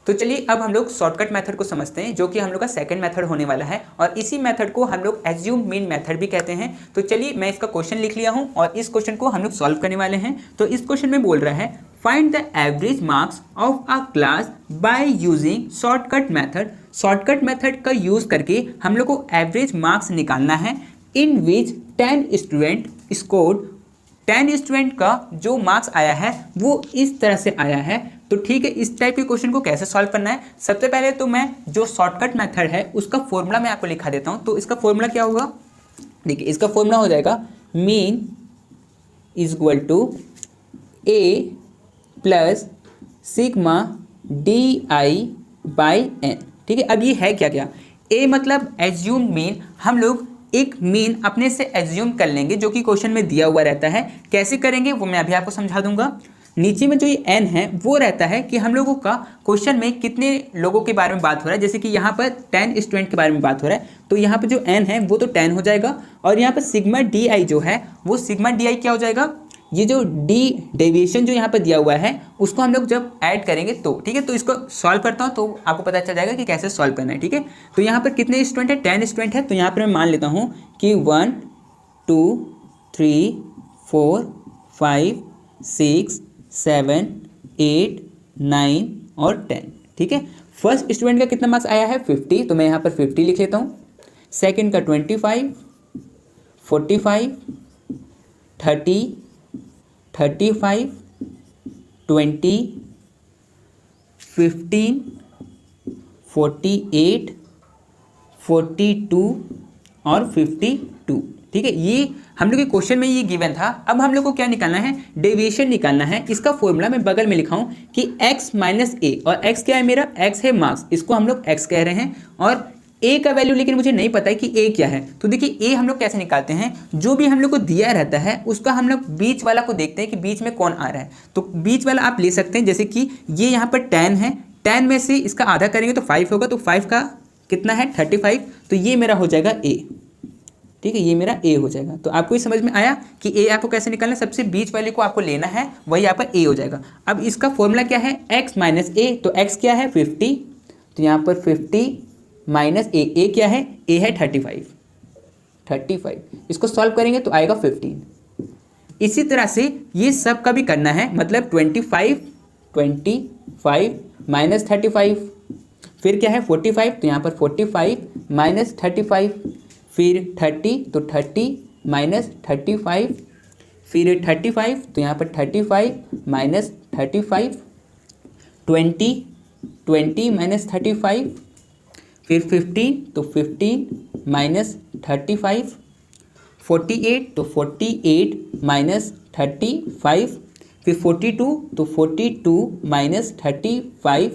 तो चलिए अब हम लोग शॉर्टकट मेथड को समझते हैं, जो कि हम लोग का सेकंड मेथड होने वाला है, और इसी मेथड को हम लोग एज्यूम मीन मेथड भी कहते हैं। तो चलिए मैं इसका क्वेश्चन लिख लिया हूं और इस क्वेश्चन को हम लोग सॉल्व करने वाले हैं। तो इस क्वेश्चन में बोल रहा है find the average marks of a class by using shortcut method. Shortcut method का यूज करके हम लोग को एवरेज मार्क्स निकालना है, इन विच 10 स्टूडेंट स्कोर्ड। 10 स्टूडेंट का जो मार्क्स आया है वो इस तरह से आया है। तो ठीक है, इस टाइप के क्वेश्चन को कैसे सॉल्व करना है, सबसे पहले तो मैं जो शॉर्टकट मेथड है उसका फॉर्मूला मैं आपको लिखा देता हूँ। तो इसका फॉर्मूला क्या होगा, देखिए इसका फॉर्मूला हो जाएगा mean is equal to A plus sigma D I by N. ठीक है, अब ये है क्या क्या, ए मतलब एज्यूम मीन, हम लोग एक मीन अपने से एज्यूम कर लेंगे जो कि क्वेश्चन में दिया हुआ रहता है। कैसे करेंगे वो मैं अभी आपको समझा दूंगा। नीचे में जो ये एन है वो रहता है कि हम लोगों का क्वेश्चन में कितने लोगों के बारे में बात हो रहा है। जैसे कि यहाँ पर 10 स्टूडेंट के बारे में बात हो रहा है, तो यहाँ पर जो एन है वो तो 10 हो जाएगा, और यहाँ पर सिग्मा डी आई जो है वो सिग्मा डी आई क्या हो जाएगा, ये जो डी डेविएशन जो यहाँ पर दिया हुआ है उसको हम लोग जब ऐड करेंगे तो। ठीक है, तो इसको सॉल्व करता हूँ तो आपको पता चल जाएगा कि कैसे सॉल्व करना है। ठीक है, तो यहाँ पर कितने स्टूडेंट है, 10 स्टूडेंट है। तो यहाँ पर मैं मान लेता हूँ कि 1 2 3 4 5 6 7 8 9 और 10। ठीक है, फर्स्ट स्टूडेंट का कितना मार्क्स आया है 50, तो मैं यहाँ पर 50 लिख लेता हूँ। सेकंड का 25, 45, 30, 35, 20, 15, 48, 42 और 52। ठीक है, ये हम लोग के क्वेश्चन में ये गिवन था। अब हम लोग को क्या निकालना है, डेविएशन निकालना है। इसका फॉर्मूला मैं बगल में लिखा हूँ कि x माइनस ए, और x क्या है मेरा, x है मार्क्स, इसको हम लोग x कह रहे हैं, और a का वैल्यू लेकिन मुझे नहीं पता है कि a क्या है। तो देखिए a हम लोग कैसे निकालते हैं, जो भी हम लोग को दिया रहता है उसका हम लोग बीच वाला को देखते हैं कि बीच में कौन आ रहा है। तो बीच वाला आप ले सकते हैं, जैसे कि ये यहाँ पर 10 है, 10 में से इसका आधा करेंगे तो 5 होगा, तो 5 का कितना है 35, तो ये मेरा हो जाएगा a। ठीक है, ये मेरा a हो जाएगा। तो आपको ये समझ में आया कि a आपको कैसे निकालना है, सबसे बीच वाले को आपको लेना है, वही यहाँ पर a हो जाएगा। अब इसका फॉर्मूला क्या है, x माइनस ए, तो x क्या है 50, तो यहाँ पर 50 माइनस ए क्या है, a है 35, इसको सॉल्व करेंगे तो आएगा 15। इसी तरह से ये सब का भी करना है, मतलब 25 माइनस 35, फिर क्या है 45, तो यहाँ पर 45 माइनस 35, फिर 30, तो 30 माइनस 35, फिर 35, तो यहाँ पर 35 माइनस 35, 20 माइनस 35, फिर 15, तो 15 माइनस 35, 48, तो 48 माइनस 35, फिर 42, तो 42 माइनस 35,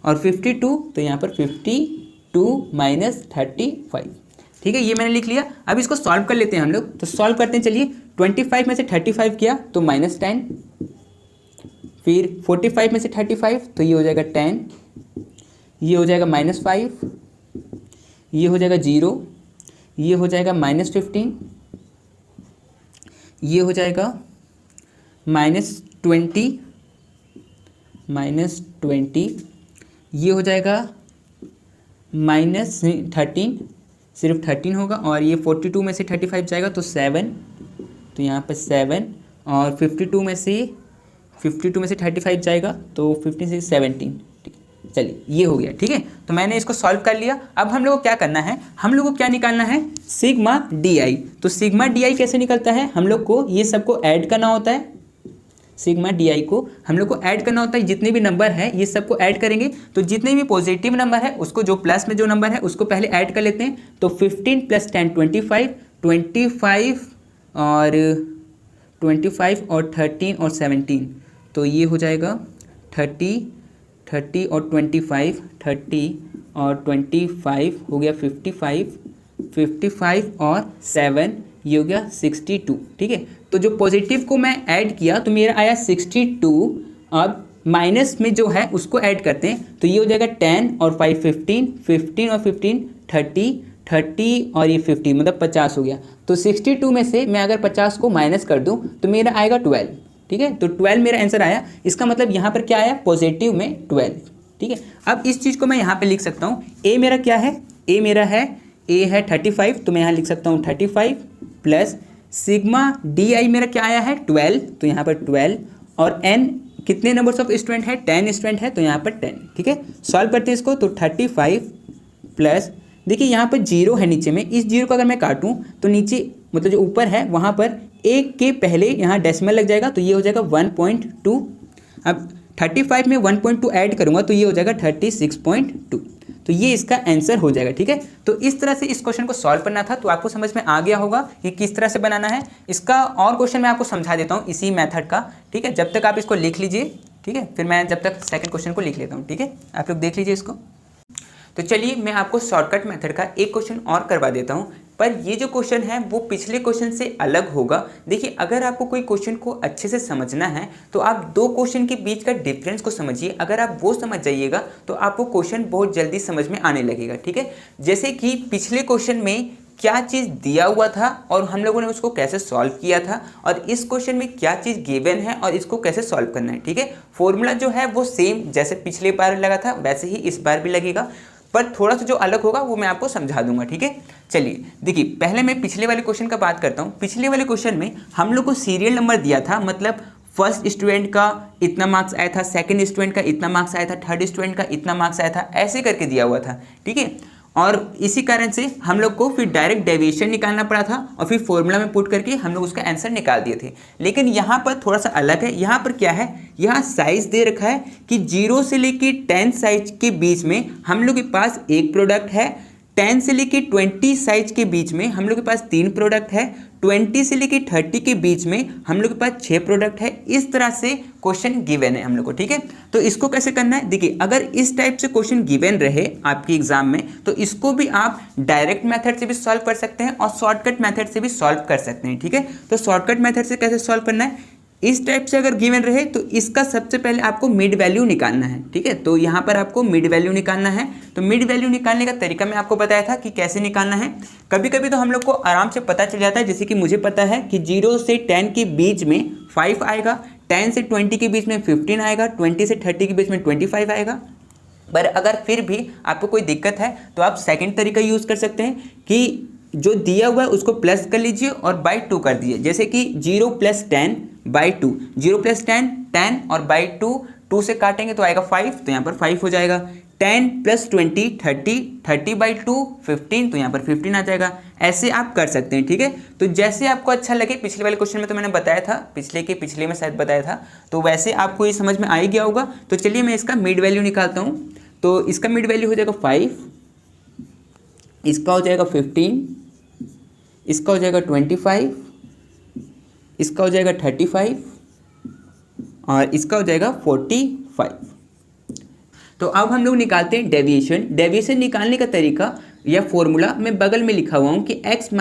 और 52, तो यहाँ पर 52 माइनस 35। ठीक है, ये मैंने लिख लिया। अब इसको सॉल्व कर लेते हैं हम लोग। तो सॉल्व करते हैं, चलिए 25 में से 35 किया तो -10, फिर 45 में से 35 तो ये हो जाएगा 10, ये हो जाएगा -5, ये हो जाएगा 0, ये हो जाएगा -15, ये हो जाएगा -20, ये हो जाएगा -13, सिर्फ 13 होगा, और ये 42 में से 35 जाएगा तो 7, तो यहाँ पर 7, और 52 में से 35 जाएगा तो 15 से 17, चलिए ये हो गया, ठीक है। तो मैंने इसको सॉल्व कर लिया। अब हम लोग को क्या करना है, हम लोग को क्या निकालना है, सिग्मा डी आई। तो सिग्मा डी आई कैसे निकलता है, हम लोग को ये सबको ऐड करना होता है। सिग्मा डी आई को हम लोग को ऐड करना होता है, जितने भी नंबर है ये सबको ऐड करेंगे। तो जितने भी पॉजिटिव नंबर है उसको, जो प्लस में जो नंबर है उसको पहले ऐड कर लेते हैं। तो 15 + 10 25, 25 और 13 और 17, तो ये हो जाएगा 30 और 25, 30 और 25 हो गया 55 और 7 ये हो गया 62, ठीक है। तो जो पॉजिटिव को मैं ऐड किया तो मेरा आया 62। अब माइनस में जो है उसको ऐड करते हैं, तो ये हो जाएगा 10 और 5 15, 15 और 15 30 और ये 50, मतलब 50 हो गया। तो 62 में से मैं अगर 50 को माइनस कर दूं तो मेरा आएगा 12, ठीक है। तो 12 मेरा आंसर आया। इसका मतलब यहाँ पर क्या आया, पॉजिटिव में 12, ठीक है। अब इस चीज़ को मैं यहाँ पे लिख सकता हूँ, ए मेरा क्या है, ए है 35, तो मैं यहाँ लिख सकता हूँ 35 प्लस सिग्मा डी आई मेरा क्या आया है 12, तो यहाँ पर 12 और एन कितने नंबर्स ऑफ स्टूडेंट है, 10 स्टूडेंट है, तो यहाँ पर 10, ठीक है। सॉल्व करते हैं इसको। तो 35 प्लस, देखिए यहाँ पर 0 है नीचे में, इस 0 को अगर मैं काटूँ तो नीचे मतलब जो ऊपर है वहाँ पर एक के पहले यहाँ डेसिमल लग जाएगा, तो ये हो जाएगा 1.2। अब 35 में 1.2 ऐड करूँगा तो ये हो जाएगा 36.2, तो ये इसका आंसर हो जाएगा, ठीक है। तो इस तरह से इस क्वेश्चन को सॉल्व करना था। तो आपको समझ में आ गया होगा कि किस तरह से बनाना है। इसका और क्वेश्चन मैं आपको समझा देता हूँ इसी मेथड का, ठीक है। जब तक आप इसको लिख लीजिए, ठीक है, फिर मैं जब तक सेकंड क्वेश्चन को लिख लेता हूँ, ठीक है। आप लोग देख लीजिए इसको। तो चलिए मैं आपको शॉर्टकट मेथड का एक क्वेश्चन और करवा देता हूँ, पर ये जो क्वेश्चन है वो पिछले क्वेश्चन से अलग होगा। देखिए, अगर आपको कोई क्वेश्चन को अच्छे से समझना है तो आप दो क्वेश्चन के बीच का डिफरेंस को समझिए। अगर आप वो समझ जाइएगा तो आपको क्वेश्चन बहुत जल्दी समझ में आने लगेगा, ठीक है। जैसे कि पिछले क्वेश्चन में क्या चीज़ दिया हुआ था और हम लोगों ने उसको कैसे सॉल्व किया था, और इस क्वेश्चन में क्या चीज़ गिवन है और इसको कैसे सॉल्व करना है, ठीक है। फॉर्मूला जो है वो सेम जैसे पिछले बार लगा था वैसे ही इस बार भी लगेगा, पर थोड़ा सा जो अलग होगा वो मैं आपको समझा दूंगा, ठीक है। चलिए देखिए, पहले मैं पिछले वाले क्वेश्चन का बात करता हूँ। पिछले वाले क्वेश्चन में हम लोग को सीरियल नंबर दिया था, मतलब फर्स्ट स्टूडेंट का इतना मार्क्स आया था, सेकंड स्टूडेंट का इतना मार्क्स आया था, थर्ड स्टूडेंट का इतना मार्क्स आया था, ऐसे करके दिया हुआ था, ठीक है। और इसी कारण से हम लोग को फिर डायरेक्ट डेविएशन निकालना पड़ा था और फिर फॉर्मूला में पुट करके हम लोग उसका आंसर निकाल दिए थे। लेकिन यहाँ पर थोड़ा सा अलग है। यहाँ पर क्या है, यहाँ साइज दे रखा है कि 0 से लेके 10 साइज के बीच में हम लोग के पास एक प्रोडक्ट है, 10 से लेके 20 साइज के बीच में हम लोग के पास 3 प्रोडक्ट है, 20 से लेके 30 के बीच में हम लोग के पास 6 प्रोडक्ट है। इस तरह से क्वेश्चन गिवन है हम लोग को, ठीक है। तो इसको कैसे करना है, देखिए, अगर इस टाइप से क्वेश्चन गिवन रहे आपके एग्जाम में तो इसको भी आप डायरेक्ट मेथड से भी सॉल्व कर सकते हैं और शॉर्टकट मेथड से भी सॉल्व कर सकते हैं, ठीक है। तो शॉर्टकट मेथड से कैसे सॉल्व करना है, इस टाइप से अगर गिवन रहे तो इसका सबसे पहले आपको मिड वैल्यू निकालना है, ठीक है। तो यहाँ पर आपको मिड वैल्यू निकालना है। तो मिड वैल्यू निकालने का तरीका मैं आपको बताया था कि कैसे निकालना है। कभी कभी तो हम लोग को आराम से पता चल जाता है, जैसे कि मुझे पता है कि 0 से 10 के बीच में 5 आएगा, 10 से 20 के बीच में 15 आएगा, 20 से 30 के बीच में 25 आएगा। पर अगर फिर भी आपको कोई दिक्कत है तो आप सेकेंड तरीका यूज़ कर सकते हैं कि जो दिया हुआ है उसको प्लस कर लीजिए और बाई 2 कर दीजिए। जैसे कि 0 + 10 / 2, 0 + 10 10 और बाई 2 2 से काटेंगे तो आएगा 5, तो यहाँ पर 5 हो जाएगा। 10 + 20 30, 30/2 15, तो यहाँ पर 15 आ जाएगा। ऐसे आप कर सकते हैं, ठीक है। तो जैसे आपको अच्छा लगे, पिछले वाले क्वेश्चन में तो मैंने बताया था, पिछले में शायद बताया था, तो वैसे आपको ये समझ में आ ही गया होगा। तो चलिए मैं इसका मिड वैल्यू निकालता हूँ। तो इसका मिड वैल्यू हो जाएगा 5, इसका हो जाएगा 15, इसका हो जाएगा 25, इसका हो जाएगा 35 और इसका हो जाएगा 45। तो अब हम लोग निकालते हैं डेविएशन। डेविएशन निकालने का तरीका या फॉर्मूला मैं बगल में लिखा हुआ हूँ कि x - a।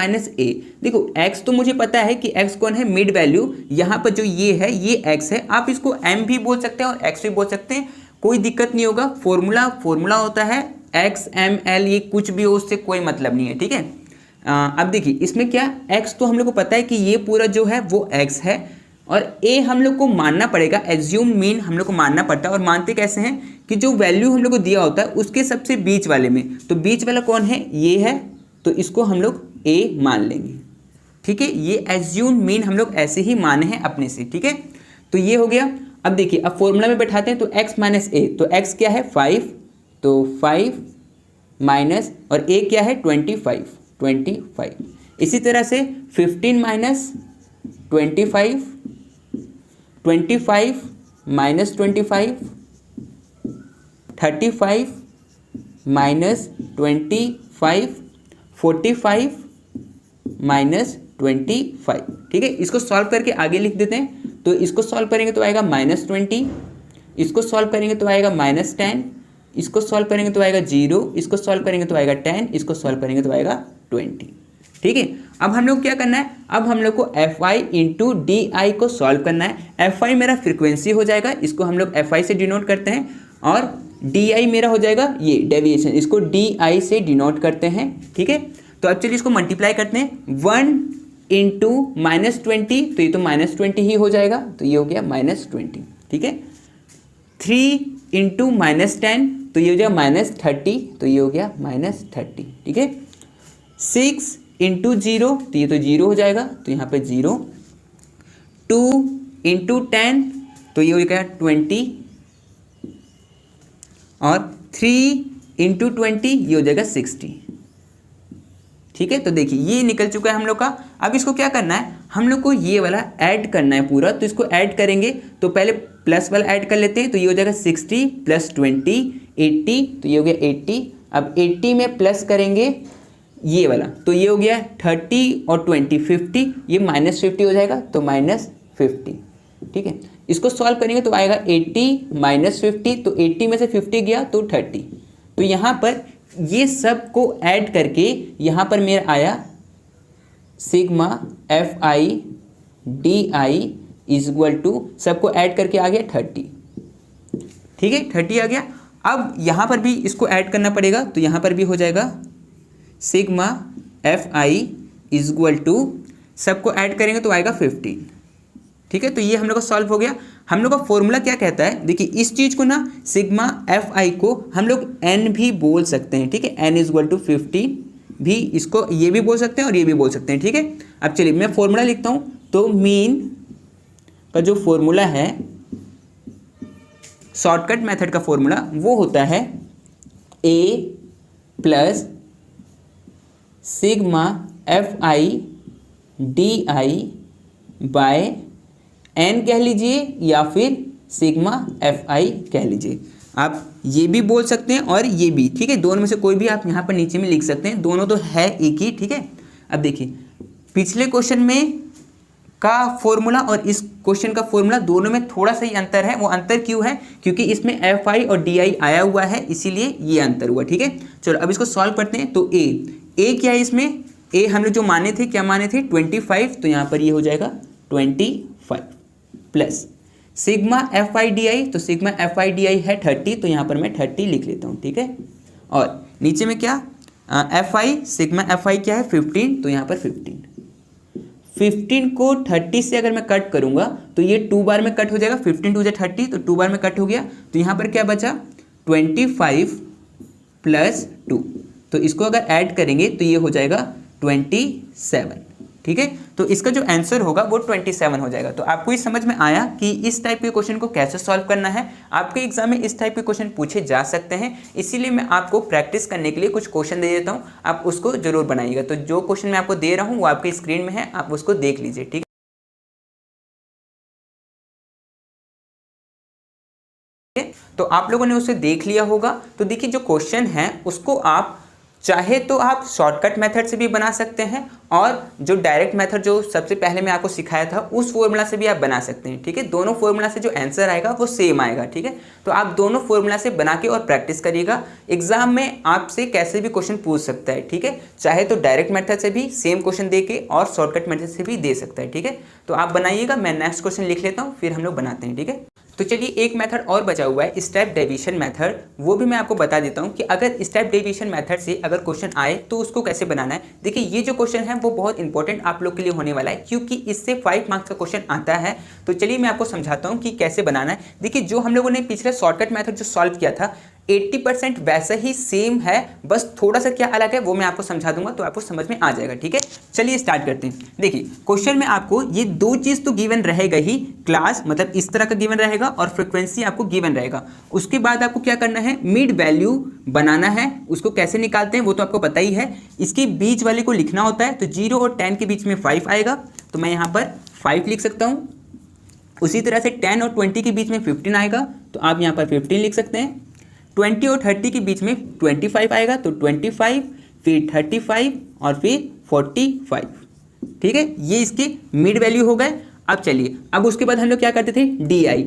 देखो, x तो मुझे पता है कि x कौन है, मिड वैल्यू। यहाँ पर जो ये है ये x है। आप इसको m भी बोल सकते हैं और x भी बोल सकते हैं, कोई दिक्कत नहीं होगा। फॉर्मूला होता है x m l, ये कुछ भी हो, उससे कोई मतलब नहीं है, ठीक है। अब देखिए इसमें क्या, x तो हम लोग को पता है कि ये पूरा जो है वो x है और a हम लोग को मानना पड़ेगा, एज्यूम मीन हम लोग को मानना पड़ता है। और मानते कैसे हैं कि जो वैल्यू हम लोग को दिया होता है उसके सबसे बीच वाले में, तो बीच वाला कौन है, ये है, तो इसको हम लोग a मान लेंगे, ठीक है। ये एज्यूम मीन हम लोग ऐसे ही माने हैं अपने से, ठीक है। तो ये हो गया। अब देखिए, अब फॉर्मूला में बैठाते हैं तो x - a, तो x क्या है 5, तो 5 माइनस और ए क्या है 25। इसी तरह से 15 माइनस 25, 25 माइनस 25, 35 माइनस 25, 45 माइनस 25। ठीक है, इसको सॉल्व करके आगे लिख देते हैं। तो इसको सॉल्व करेंगे तो आएगा -20, इसको सॉल्व करेंगे तो आएगा -10, इसको सॉल्व करेंगे तो आएगा 0, इसको सॉल्व करेंगे तो आएगा 10, इसको सॉल्व करेंगे तो आएगा 20। ठीक है, अब हम लोग क्या करना है, अब हम लोग को Fi इंटू डी को सॉल्व करना है। Fi मेरा फ्रिक्वेंसी हो जाएगा, इसको हम लोग Fi से डिनोट करते हैं, और डी मेरा हो जाएगा ये डेविएशन, इसको डी से डिनोट करते हैं। ठीक है, तो अब चलिए इसको मल्टीप्लाई करते हैं। 1 इंटू -20, तो ये तो -20 ही हो जाएगा, तो ये हो गया -20। ठीक है, 3 इंटू -10, तो ये हो जाएगा -30, तो ये हो गया -30। ठीक है, 6 इंटू 0, तो ये तो 0 हो जाएगा, तो यहाँ पे 0। 2 इंटू 10, तो ये हो गया 20, और 3 इंटू 20, ये हो जाएगा 60। ठीक है, तो देखिए ये निकल चुका है हम लोग का। अब इसको क्या करना है, हम लोग को ये वाला ऐड करना है पूरा, तो इसको ऐड करेंगे तो पहले प्लस वाला ऐड कर लेते हैं, तो ये हो जाएगा 60 + 20 80, तो ये हो गया 80। अब 80 में प्लस करेंगे ये वाला, तो ये हो गया 30 और 20 50, ये -50 हो जाएगा, तो -50। ठीक है, इसको सॉल्व करेंगे तो आएगा 80 - 50, तो 80 में से 50 गया तो 30। तो यहाँ पर ये सब को ऐड करके यहाँ पर मेरा आया sigma Fi D equal to, सबको ऐड करके आ गया 30। ठीक है, 30 आ गया। अब यहाँ पर भी इसको ऐड करना पड़ेगा, तो यहाँ पर भी हो जाएगा सिग्मा Fi इक्वल टू, सबको ऐड करेंगे तो आएगा 15। ठीक है, तो ये हम लोग का सॉल्व हो गया। हम लोग का फॉर्मूला क्या कहता है, देखिए इस चीज़ को ना सिग्मा Fi को हम लोग n भी बोल सकते हैं। ठीक है, n इक्वल टू 15 भी, इसको ये भी बोल सकते हैं और ये भी बोल सकते हैं। ठीक है, अब चलिए मैं फॉर्मूला लिखता हूँ। तो मीन का जो फॉर्मूला है, शॉर्टकट मेथड का फॉर्मूला, वो होता है a plus sigma Fi D by n कह लीजिए, या फिर सिग्मा Fi कह लीजिए। आप ये भी बोल सकते हैं और ये भी। ठीक है, दोनों में से कोई भी आप यहाँ पर नीचे में लिख सकते हैं, दोनों तो है एक ही। ठीक है, अब देखिए पिछले क्वेश्चन में का फॉर्मूला और इस क्वेश्चन का फॉर्मूला, दोनों में थोड़ा सा ही अंतर है। वो अंतर क्यों है, क्योंकि इसमें Fi और Di आया हुआ है, इसीलिए ये अंतर हुआ। ठीक है, चलो अब इसको सॉल्व करते हैं। तो a क्या है, इसमें a हम लोग जो माने थे, क्या माने थे 25, तो यहाँ पर ये हो जाएगा 25 प्लस सिग्मा Fi डी, तो सिग्मा Fi डी है 30, तो यहाँ पर मैं 30 लिख लेता हूँ। ठीक है, और नीचे में क्या Fi, सिग्मा Fi क्या है 15, तो यहाँ पर 15 को 30 से अगर मैं कट करूँगा तो ये 2 बार में कट हो जाएगा, 15 2 30, तो 2 बार में कट हो गया। तो यहाँ पर क्या बचा 25 + 2, तो इसको अगर ऐड करेंगे तो ये हो जाएगा 27। ठीक है, तो इसका जो आंसर होगा वो 27 हो जाएगा। तो आपको ये समझ में आया कि इस टाइप के क्वेश्चन को कैसे सॉल्व करना है। आपके एग्जाम में इस टाइप के क्वेश्चन पूछे जा सकते हैं, इसीलिए मैं आपको प्रैक्टिस करने के लिए कुछ क्वेश्चन दे देता हूँ, आप उसको जरूर बनाइएगा। तो जो क्वेश्चन मैं आपको दे रहा हूँ वो आपके स्क्रीन में है, आप उसको देख लीजिए। ठीक है, तो आप लोगों ने उसे देख लिया होगा। तो देखिए जो क्वेश्चन है उसको आप चाहे तो आप शॉर्टकट मेथड से भी बना सकते हैं, और जो डायरेक्ट मेथड जो सबसे पहले मैं आपको सिखाया था उस फॉर्मूला से भी आप बना सकते हैं। ठीक है, दोनों फॉर्मूला से जो आंसर आएगा वो सेम आएगा। ठीक है, तो आप दोनों फॉर्मूला से बना के और प्रैक्टिस करिएगा। एग्जाम में आपसे कैसे भी क्वेश्चन पूछ सकता है। ठीक है, चाहे तो डायरेक्ट मेथड से भी सेम क्वेश्चन दे के, और शॉर्टकट मेथड से भी दे सकता है। ठीक है, तो आप बनाइएगा, मैं नेक्स्ट क्वेश्चन लिख लेता हूँ, फिर हम लोग बनाते हैं। ठीक है, तो चलिए एक मेथड और बचा हुआ है स्टेप डेविएशन मेथड, वो भी मैं आपको बता देता हूँ कि अगर स्टेप डेविएशन मेथड से अगर क्वेश्चन आए तो उसको कैसे बनाना है। देखिए ये जो क्वेश्चन है वो बहुत इंपॉर्टेंट आप लोग के लिए होने वाला है, क्योंकि इससे 5 मार्क्स का क्वेश्चन आता है। तो चलिए मैं आपको समझाता हूँ कि कैसे बनाना है। देखिए जो हम लोगों ने पिछले शॉर्टकट मेथड जो सॉल्व किया था, 80% वैसा ही सेम है, बस थोड़ा सा क्या अलग है वो मैं आपको समझा दूंगा तो आपको समझ में आ जाएगा। ठीक है, चलिए स्टार्ट करते हैं। देखिए क्वेश्चन में आपको ये दो चीज़ तो गिवन रहेगा ही, क्लास मतलब इस तरह का गिवन रहेगा और फ्रिक्वेंसी आपको गिवन रहेगा। उसके बाद आपको क्या करना है, मिड वैल्यू बनाना है। उसको कैसे निकालते हैं वो तो आपको पता ही है, इसके बीच वाले को लिखना होता है। तो 0 और 10 के बीच में 5 आएगा, तो मैं यहाँ पर 5 लिख सकता हूँ। उसी तरह से 10 और 20 के बीच में 15 आएगा, तो आप यहाँ पर 15 लिख सकते हैं। 20 और 30 के बीच में 25 आएगा, तो 25, फिर 35 और फिर 45। ठीक है, ये इसके मिड वैल्यू हो गए। अब चलिए, अब उसके बाद हम लोग क्या करते थे, DI।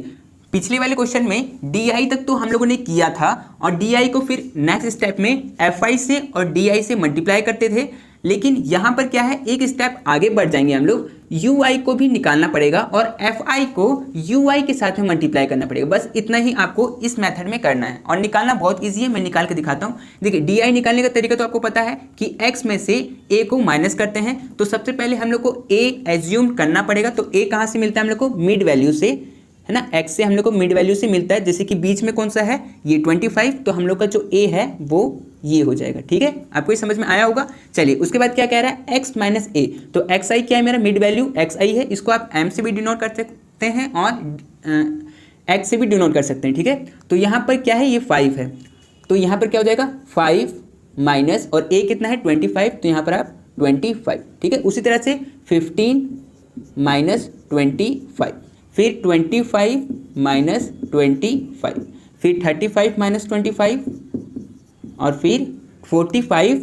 पिछले वाले क्वेश्चन में DI तक तो हम लोगों ने किया था और DI को फिर नेक्स्ट स्टेप में FI से और DI से मल्टीप्लाई करते थे। लेकिन यहाँ पर क्या है, एक स्टेप आगे बढ़ जाएंगे हम लोग, UI को भी निकालना पड़ेगा और FI को UI के साथ में मल्टीप्लाई करना पड़ेगा। बस इतना ही आपको इस मेथड में करना है और निकालना बहुत इजी है, मैं निकाल के दिखाता हूँ। देखिए DI निकालने का तरीका तो आपको पता है कि x में से a को माइनस करते हैं। तो सबसे पहले हम लोग को a एज्यूम करना पड़ेगा। तो a कहाँ से मिलता है हम लोग को, मिड वैल्यू से, है ना। x से हम लोग को मिड वैल्यू से मिलता है, जैसे कि बीच में कौन सा है, ये 25। तो हम लोग का जो a है वो ये हो जाएगा। ठीक है, आपको ये समझ में आया होगा। चलिए उसके बाद क्या कह रहा है, x माइनस a। तो xi क्या है, मेरा मिड वैल्यू xi है। इसको आप m से भी डिनोट कर सकते हैं और x से भी डिनोट कर सकते हैं। ठीक है, तो यहाँ पर क्या है, ये 5 है, तो यहाँ पर क्या हो जाएगा 5 माइनस, और a कितना है 25, तो यहाँ पर आप 25। ठीक है, उसी तरह से 15 माइनस 25, फिर 25 माइनस 25, फिर 35 माइनस 25, और फिर 45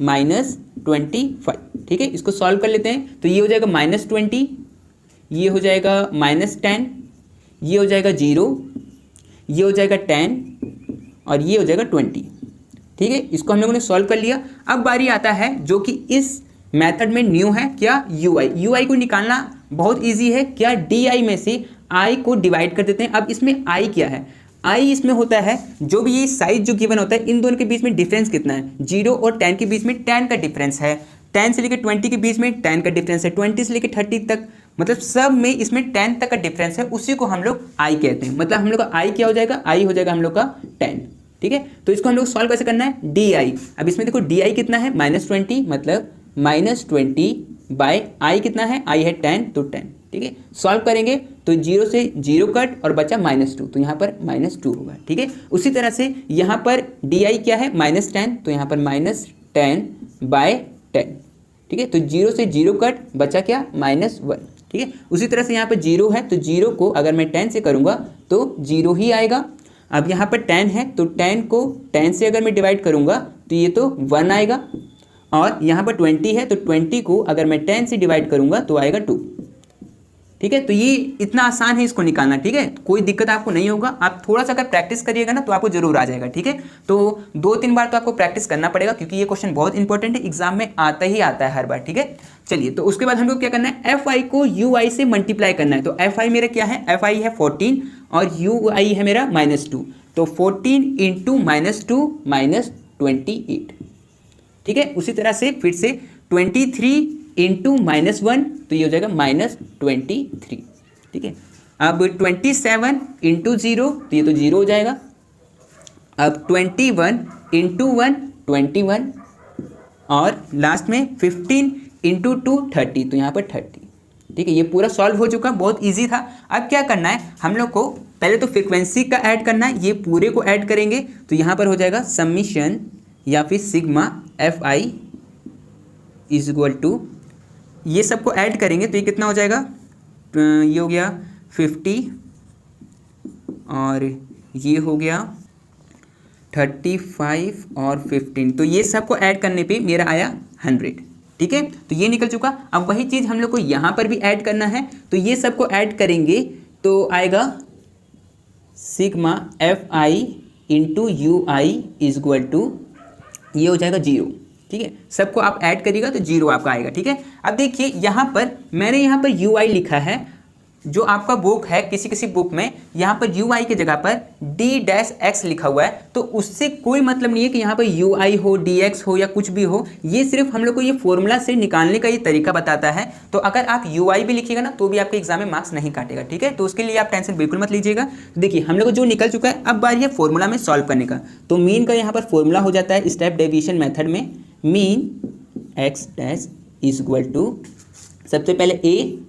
माइनस 25। ठीक है, इसको सॉल्व कर लेते हैं। तो ये हो जाएगा -20, ये हो जाएगा -10, ये हो जाएगा 0, ये हो जाएगा 10 और ये हो जाएगा 20। ठीक है, इसको हम लोगों ने सॉल्व कर लिया। अब बारी आता है जो कि इस मेथड में न्यू है, क्या, UI को निकालना बहुत इजी है। क्या, DI में से I को डिवाइड कर देते हैं। अब इसमें I क्या है, I इसमें होता है जो भी ये साइज जो गिवन होता है, इन दोनों के बीच में डिफरेंस कितना है, 0 और 10 के बीच में 10 का डिफरेंस है, 10 से लेकर 20 के बीच में 10 का डिफरेंस है, 20 से लेकर 30 तक, मतलब सब में इसमें 10 तक का डिफरेंस है, उसी को हम लोग I कहते हैं। मतलब हम लोग का I क्या हो जाएगा, I हो जाएगा हम लोग का 10। ठीक है, तो इसको हम लोग सॉल्व कैसे करना है, DI। अब इसमें देखो DI कितना है, -20, मतलब -20 बाय I कितना है, I है 10, तो 10। ठीक है, सॉल्व करेंगे तो 0 से 0 कट और बचा -2, तो यहाँ पर -2 होगा। ठीक है, उसी तरह से यहाँ पर DI क्या है, -10, तो यहाँ पर -10 बाय 10। ठीक है, तो 0 से 0 कट, बचा क्या, -1। ठीक है, उसी तरह से यहाँ पर 0 है, तो 0 को अगर मैं 10 से करूँगा तो 0 ही आएगा। अब यहाँ पर 10 है, तो 10 को 10 से अगर मैं डिवाइड करूँगा तो ये तो 1 आएगा। और यहाँ पर 20 है, तो 20 को अगर मैं 10 से डिवाइड करूँगा तो आएगा 2। ठीक है, तो ये इतना आसान है इसको निकालना। ठीक है, कोई दिक्कत आपको नहीं होगा। आप थोड़ा सा अगर प्रैक्टिस करिएगा ना तो आपको जरूर आ जाएगा। ठीक है, तो 2-3 बार तो आपको प्रैक्टिस करना पड़ेगा, क्योंकि ये क्वेश्चन बहुत इंपॉर्टेंट है, एग्जाम में आता ही आता है हर बार। ठीक है, चलिए तो उसके बाद हम लोग क्या करना है, FI को UI से मल्टीप्लाई करना है। तो FI मेरा क्या है, FI है 14 और UI है मेरा -2, तो 14 इंटू -2 -28। ठीक है, उसी तरह से फिर से 23 इंटू -1, तो ये हो जाएगा -23। ठीक है, अब 27 इंटू 0, तो ये तो 0 हो जाएगा। अब 21 इंटू 1 21, और लास्ट में 15 इंटू 2 30, तो यहाँ पर 30। ठीक है, ये पूरा सॉल्व हो चुका, बहुत इजी था। अब क्या करना है, हम लोग को पहले तो फ्रीक्वेंसी का ऐड करना है, ये पूरे को ऐड करेंगे। तो यहाँ पर हो जाएगा समीशन या फिर sigma FI is equal to, ये सबको ऐड करेंगे तो ये कितना हो जाएगा, ये हो गया 50 और ये हो गया 35 और 15, तो ये सबको ऐड करने पे मेरा आया 100। ठीक है, तो ये निकल चुका। अब वही चीज़ हम लोग को यहाँ पर भी ऐड करना है, तो ये सबको ऐड करेंगे तो आएगा sigma FI into UI is equal to, ये हो जाएगा 0। ठीक है, सबको आप ऐड करिएगा तो 0 आपका आएगा। ठीक है, अब देखिए यहाँ पर मैंने यहाँ पर UI लिखा है, जो आपका बुक है, किसी किसी बुक में यहाँ पर UI की जगह पर D-X लिखा हुआ है, तो उससे कोई मतलब नहीं है कि यहाँ पर UI हो, DX हो या कुछ भी हो। ये सिर्फ हम लोग को ये फॉर्मूला से निकालने का ये तरीका बताता है। तो अगर आप UI भी लिखिएगा ना तो भी आपके एग्जाम में मार्क्स नहीं काटेगा, ठीक है। तो उसके लिए आप टेंशन बिल्कुल मत लीजिएगा। देखिए हम लोग को जो निकल चुका है, अब बारी है फॉर्मूला में सॉल्व करने का। तो मीन का यहाँ पर फॉर्मूला हो जाता है स्टेप डेविएशन मेथड में, mean x dash is equal to सबसे पहले a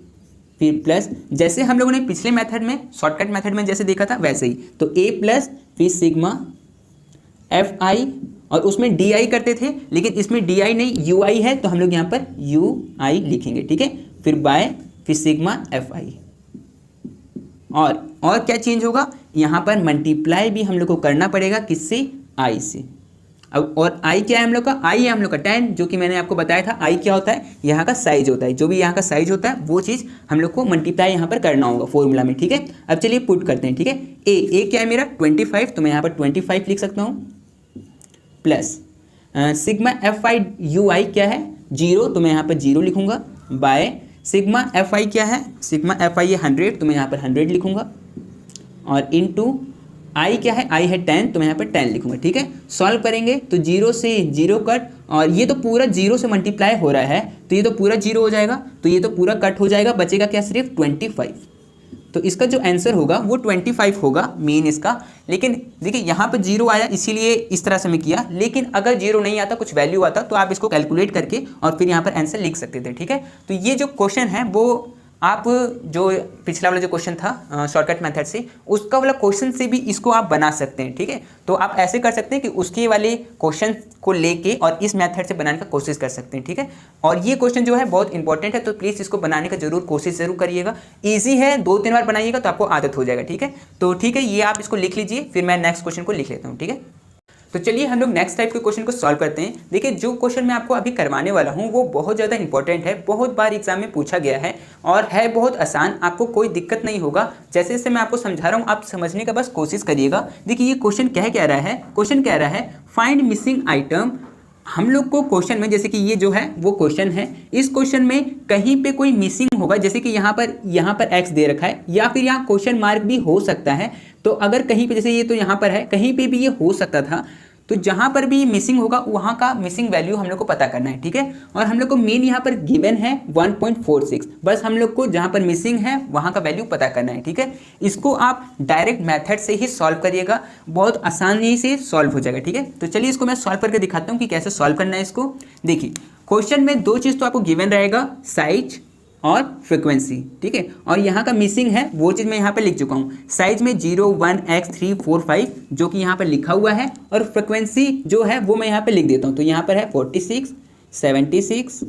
फिर प्लस, जैसे हम लोगों ने पिछले मेथड में शॉर्टकट मेथड में जैसे देखा था वैसे ही, तो a प्लस फिर सिग्मा fi, और उसमें di करते थे, लेकिन इसमें di नहीं ui है, तो हम लोग यहाँ पर ui लिखेंगे, ठीक है। फिर बाय फिर सिग्मा fi, और क्या चेंज होगा, यहाँ पर मल्टीप्लाई भी हम लोग को करना पड़ेगा किससे, i से। अब और i क्या है हम लोग का, i है हम लोग का 10, जो कि मैंने आपको बताया था i क्या होता है, यहाँ का साइज होता है। जो भी यहाँ का साइज होता है वो चीज़ हम लोग को मल्टीप्लाई यहाँ पर करना होगा फॉर्मूला में, ठीक है। अब चलिए पुट करते हैं, ठीक है। a क्या है मेरा 25, तो मैं यहाँ पर 25 लिख सकता हूँ, प्लस सिग्मा fi ui क्या है 0, तो मैं यहाँ पर 0 लिखूँगा, बाय सिग्मा fi क्या है, सिग्मा fi है 100, तो मैं यहाँ पर 100 लिखूँगा, और इनटू i क्या है, i है 10, तो मैं यहाँ पर 10 लिखूंगा, ठीक है। सॉल्व करेंगे तो 0 से 0 कट, और ये तो पूरा 0 से मल्टीप्लाई हो रहा है, तो ये तो पूरा 0 हो जाएगा, तो ये तो पूरा कट हो जाएगा, बचेगा क्या, सिर्फ 25। तो इसका जो आंसर होगा वो 25 होगा मीन इसका। लेकिन देखिए यहाँ पर 0 आया इसीलिए इस तरह से मैं किया, लेकिन अगर 0 नहीं आता, कुछ वैल्यू आता, तो आप इसको कैलकुलेट करके और फिर यहाँ पर आंसर लिख सकते थे, ठीक है। तो ये जो क्वेश्चन है वो आप जो पिछला वाला जो क्वेश्चन था शॉर्टकट मेथड से, उसका वाला क्वेश्चन से भी इसको आप बना सकते हैं, ठीक है। तो आप ऐसे कर सकते हैं कि उसके वाले क्वेश्चन को लेके और इस मेथड से बनाने का कोशिश कर सकते हैं, ठीक है। और ये क्वेश्चन जो है बहुत इंपॉर्टेंट है, तो प्लीज़ इसको बनाने का जरूर कोशिश जरूर करिएगा। ईजी है, 2-3 बार बनाइएगा तो आपको आदत हो जाएगा, ठीक है। तो ठीक है, ये आप इसको लिख लीजिए, फिर मैं नेक्स्ट क्वेश्चन को लिख लेता हूँ, ठीक है। तो चलिए हम लोग नेक्स्ट टाइप के क्वेश्चन को सॉल्व करते हैं। देखिए जो क्वेश्चन मैं आपको अभी करवाने वाला हूँ वो बहुत ज़्यादा इंपॉर्टेंट है, बहुत बार एग्जाम में पूछा गया है और है बहुत आसान, आपको कोई दिक्कत नहीं होगा। जैसे जैसे मैं आपको समझा रहा हूँ आप समझने का बस कोशिश करिएगा। देखिए ये क्वेश्चन कह रहा है, क्वेश्चन कह रहा है फाइंड मिसिंग आइटम। हम लोग को क्वेश्चन में, जैसे कि ये जो है वो क्वेश्चन है, इस क्वेश्चन में कहीं पे कोई मिसिंग होगा, जैसे कि यहाँ पर x दे रखा है, या फिर यहाँ क्वेश्चन मार्क भी हो सकता है। तो अगर कहीं पे, जैसे ये तो यहाँ पर है, कहीं पे भी ये हो सकता था, तो जहाँ पर भी मिसिंग होगा वहाँ का मिसिंग वैल्यू हम लोग को पता करना है, ठीक है। और हम लोग को मेन यहाँ पर गिवन है 1.46, बस हम लोग को जहाँ पर मिसिंग है वहाँ का वैल्यू पता करना है, ठीक है। इसको आप डायरेक्ट मेथड से ही सॉल्व करिएगा, बहुत आसानी से सॉल्व हो जाएगा, ठीक है। तो चलिए इसको मैं सॉल्व करके दिखाता हूँ कि कैसे सॉल्व करना है इसको। देखिए क्वेश्चन में 2 चीज़ तो आपको गिवन रहेगा, साइज और फ्रीक्वेंसी, ठीक है। और यहाँ का मिसिंग है वो चीज़ मैं यहाँ पे लिख चुका हूँ। साइज में 0, 1, x, 3, 4, 5 जो कि यहाँ पर लिखा हुआ है, और फ्रीक्वेंसी जो है वो मैं यहाँ पे लिख देता हूँ। तो यहाँ पर है 46, 76,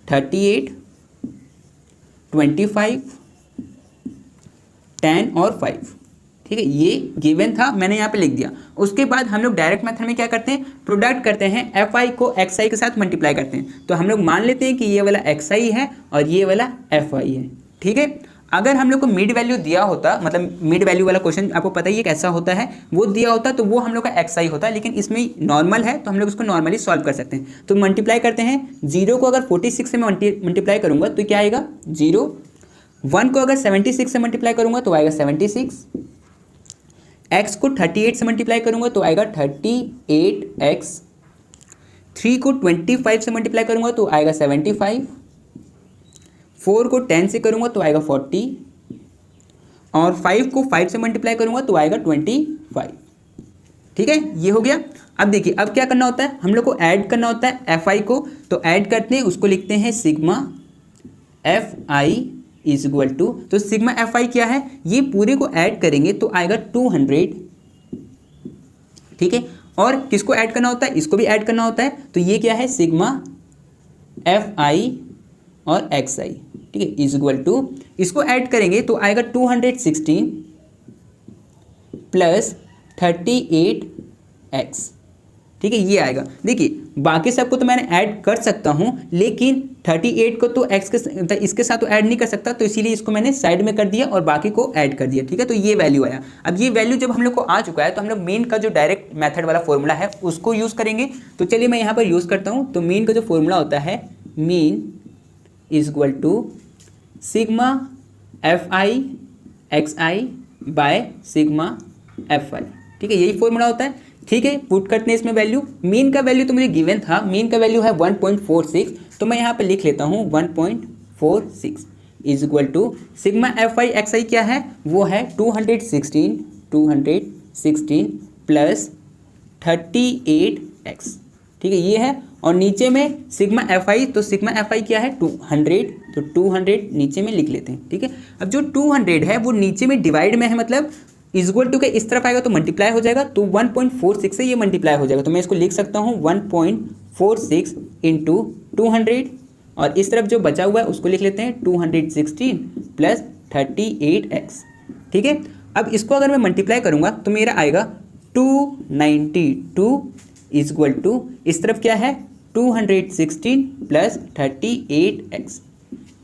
38, 25, 10 और 5, ठीक है। ये गिवन था, मैंने यहाँ पे लिख दिया। उसके बाद हम लोग डायरेक्ट मेथड में क्या करते हैं, प्रोडक्ट करते हैं, fi को xi के साथ मल्टीप्लाई करते हैं। तो हम लोग मान लेते हैं कि ये वाला xi है और ये वाला fi है, ठीक है। अगर हम लोग को मिड वैल्यू दिया होता, मतलब मिड वैल्यू वाला क्वेश्चन आपको पता ही है कैसा होता है, वो दिया होता तो वो हम लोग का xi होता है, लेकिन इसमें नॉर्मल है तो हम लोग उसको नॉर्मली सॉल्व कर सकते हैं। तो मल्टीप्लाई करते हैं, 0 को अगर 46 से मैं मल्टीप्लाई करूँगा तो क्या आएगा 0, 1 को अगर 76 से मल्टीप्लाई करूँगा तो आएगा 76, x को 38 से मल्टीप्लाई करूंगा तो आएगा 38x, 3 को 25 से मल्टीप्लाई करूंगा तो आएगा 75, 4 को 10 से करूंगा तो आएगा 40, और 5 को 5 से मल्टीप्लाई करूंगा तो आएगा 25, ठीक है। ये हो गया। अब देखिए अब क्या करना होता है, हम लोग को ऐड करना होता है fi को, तो ऐड करते हैं, उसको लिखते हैं sigma fi is equal to, तो सिग्मा fi क्या है, ये पूरे को ऐड करेंगे तो आएगा 200, ठीक है। और किसको ऐड करना होता है, इसको भी ऐड करना होता है, तो ये क्या है सिग्मा fi और xi, ठीक है, इज इक्वल टू, इसको ऐड करेंगे तो आएगा 216 प्लस 38x, ठीक है, ये आएगा। देखिए बाकी सबको तो मैंने ऐड कर सकता हूँ, लेकिन 38 को तो इसके साथ तो ऐड नहीं कर सकता, तो इसीलिए इसको मैंने साइड में कर दिया और बाकी को ऐड कर दिया, ठीक है। तो ये वैल्यू आया। अब ये वैल्यू जब हम लोग को आ चुका है तो हम लोग मेन का जो डायरेक्ट मेथड वाला फॉर्मूला है उसको यूज़ करेंगे। तो चलिए मैं यहाँ पर यूज़ करता हूँ। तो मेन का जो फॉर्मूला होता है, mean is equal to sigma F I x I by sigma F I. ठीक है, यही फॉर्मूला होता है। ठीक है, पुट करते हैं इसमें वैल्यू। मीन का वैल्यू तो मुझे गिवन था, मीन का वैल्यू है 1.46, तो मैं यहाँ पे लिख लेता हूँ 1.46 is equal to sigma F I x I क्या है, वो है 216 प्लस 38x। ठीक है, ये है। और नीचे में सिग्मा एफ आई, तो सिग्मा एफ आई क्या है 200, तो 200 नीचे में लिख लेते हैं। ठीक है, अब जो 200 है वो नीचे में डिवाइड में है, मतलब इक्वल टू के इस तरफ आएगा तो मल्टीप्लाई हो जाएगा, तो 1.46 से ये मल्टीप्लाई हो जाएगा, तो मैं इसको लिख सकता हूँ 1.46 इंटू 200, और इस तरफ जो बचा हुआ है उसको लिख लेते हैं 216 प्लस 38x। ठीक है, अब इसको अगर मैं मल्टीप्लाई करूँगा तो मेरा आएगा 292 इज इक्वल टू इस तरफ क्या है 216 प्लस 38x।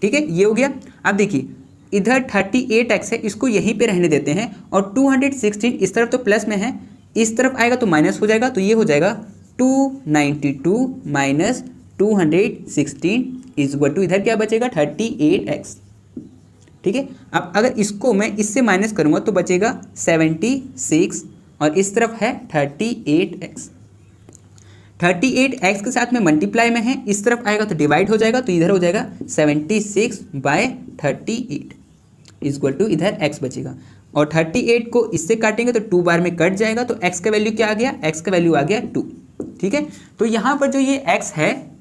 ठीक है, ये हो गया। अब देखिए इधर 38x है, इसको यहीं पे रहने देते हैं, और 216 इस तरफ तो प्लस में है, इस तरफ आएगा तो माइनस हो जाएगा, तो ये हो जाएगा 292 माइनस 216 इज इक्वल टू इधर क्या बचेगा 38x। ठीक है, अब अगर इसको मैं इससे माइनस करूँगा तो बचेगा 76, और इस तरफ है 38x। 38x के साथ में मल्टीप्लाई में है, इस तरफ आएगा तो डिवाइड हो जाएगा, तो इधर हो जाएगा 76/38 इक्वल टू इधर x बचेगा, और 38 को इससे काटेंगे तो 2 बार में कट जाएगा, तो x का वैल्यू क्या आ गया, x का वैल्यू आ गया 2। ठीक है, तो यहाँ पर जो ये x है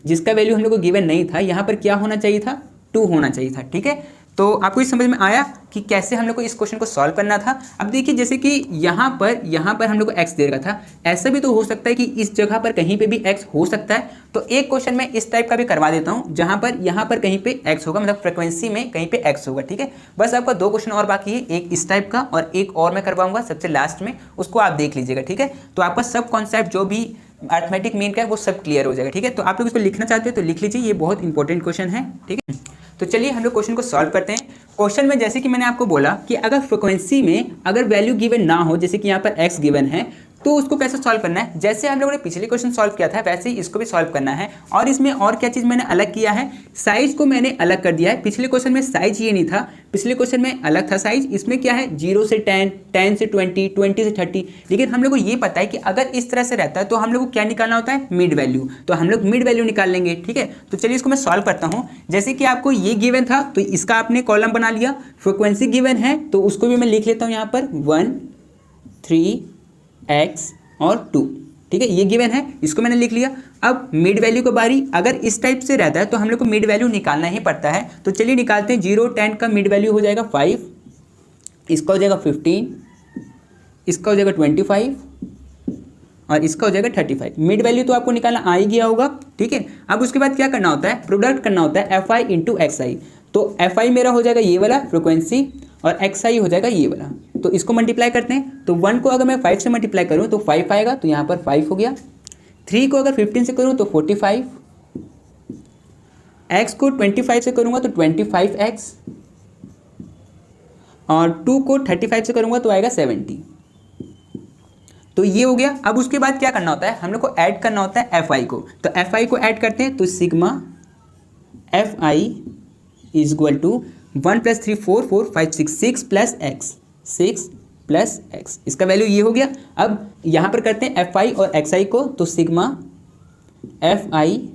जिसका वैल्यू हम लोग को गिवन नहीं था, यहाँ पर क्या होना चाहिए था 2 होना चाहिए था। ठीक है, तो आपको इस समझ में आया कि कैसे हम लोग को इस क्वेश्चन को सॉल्व करना था। अब देखिए जैसे कि यहाँ पर हम लोग को x दे रखा था, ऐसा भी तो हो सकता है कि इस जगह पर कहीं पे भी x हो सकता है, तो एक क्वेश्चन मैं इस टाइप का भी करवा देता हूँ जहाँ पर यहाँ पर कहीं पे x होगा, मतलब फ्रिक्वेंसी में कहीं पे x होगा। ठीक है, बस आपका 2 क्वेश्चन और बाकी है, एक इस टाइप का और एक और मैं करवाऊंगा सबसे लास्ट में, उसको आप देख लीजिएगा। ठीक है, तो आपका सब कॉन्सेप्ट जो भी अरिथमेटिक मीन का है वो सब क्लियर हो जाएगा। ठीक है, तो आप लोग इसको लिखना चाहते हो तो लिख लीजिए, ये बहुत इंपॉर्टेंट क्वेश्चन है। ठीक है, तो चलिए हम लोग क्वेश्चन को सॉल्व करते हैं। क्वेश्चन में जैसे कि मैंने आपको बोला कि अगर फ्रिक्वेंसी में अगर वैल्यू गिवन ना हो, जैसे कि यहाँ पर x गिवन है, तो उसको कैसे सॉल्व करना है, जैसे हम लोगों ने पिछले क्वेश्चन सॉल्व किया था वैसे ही इसको भी सॉल्व करना है। और इसमें और क्या चीज़ मैंने अलग किया है, साइज को मैंने अलग कर दिया है। पिछले क्वेश्चन में साइज ये नहीं था, पिछले क्वेश्चन में अलग था साइज, इसमें क्या है 0 से 10, 10 से 20, 20 से 30। लेकिन हम लोग को ये पता है कि अगर इस तरह से रहता है तो हम लोग को क्या निकालना होता है, मिड वैल्यू, तो हम लोग मिड वैल्यू निकाल लेंगे। ठीक है, तो चलिए इसको मैं सॉल्व करता हूँ। जैसे कि आपको ये गिवन था तो इसका आपने कॉलम बना लिया, फ्रिक्वेंसी गिवन है तो उसको भी मैं लिख लेता हूँ यहाँ पर 1, 3x और 2। ठीक है, ये गिवन है, इसको मैंने लिख लिया। अब मिड वैल्यू की बारी, अगर इस टाइप से रहता है तो हम लोग को मिड वैल्यू निकालना ही पड़ता है, तो चलिए निकालते हैं। 0, 10 का मिड वैल्यू हो जाएगा 5, इसका हो जाएगा 15, इसका हो जाएगा 25 और इसका हो जाएगा 35। मिड वैल्यू तो आपको निकालना आ ही गया होगा। ठीक है, अब उसके बाद क्या करना होता है, प्रोडक्ट करना होता है एफ आई इंटू एक्स आई। तो एफ आई मेरा हो जाएगा ये वाला फ्रिक्वेंसी और एक्स आई हो जाएगा ये वाला, तो इसको मल्टीप्लाई करते हैं। तो 1 को अगर मैं 5 से मल्टीप्लाई करूँ तो 5 आएगा, तो यहाँ पर 5 हो गया। 3 को अगर 15 से करूँ तो 45, x को 25 से करूँगा तो 25x, और 2 को 35 से करूँगा तो आएगा 70। तो ये हो गया। अब उसके बाद क्या करना होता है, हम लोग को ऐड करना होता है एफ आई को। तो एफ आई को ऐड करते हैं, तो sigma F I is equal to 1 + 3 4 4 5 6 6 plus X, 6 plus X, इसका वैल्यू ये हो गया। अब यहाँ पर करते हैं एफ आई और एक्स आई को, तो sigma F I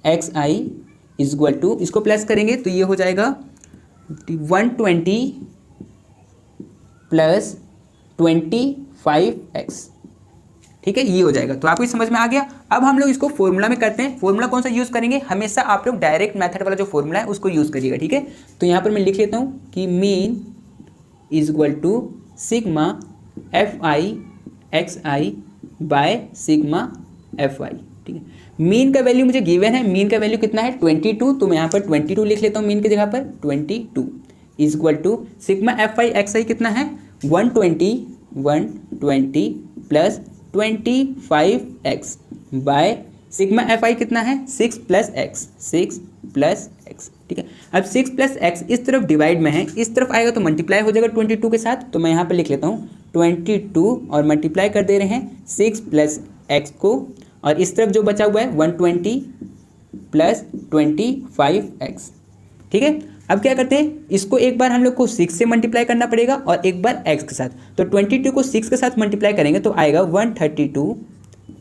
x i is equal to, इसको प्लस करेंगे तो ये हो जाएगा 120 प्लस 25x। ठीक है, ये हो जाएगा। तो आपको समझ में आ गया। अब हम लोग इसको फॉर्मूला में करते हैं। फॉर्मूला कौन सा यूज़ करेंगे, हमेशा आप लोग डायरेक्ट मेथड वाला जो फॉर्मूला है उसको यूज़ करिएगा। ठीक है, तो यहाँ पर मैं लिख लेता हूँ कि mean is equal to sigma F I x I by sigma F I. ठीक है, मीन का वैल्यू मुझे गिवन है, मीन का वैल्यू कितना है 22, तो मैं यहाँ पर 22 लिख लेता हूँ मीन की जगह पर। 22 is equal to sigma F I x I कितना है 120 plus 25x by sigma F I कितना है 6 प्लस एक्स, 6 प्लस एक्स। ठीक है, अब 6 प्लस एक्स इस तरफ डिवाइड में है, इस तरफ आएगा तो मल्टीप्लाई हो जाएगा 22 के साथ, तो मैं यहाँ पे लिख लेता हूँ 22 और मल्टीप्लाई कर दे रहे हैं 6 प्लस एक्स को, और इस तरफ जो बचा हुआ है 120 प्लस 25x। ठीक है। अब क्या करते हैं, इसको एक बार हम लोग को 6 से मल्टीप्लाई करना पड़ेगा और एक बार x के साथ। तो 22 को 6 के साथ मल्टीप्लाई करेंगे तो आएगा 132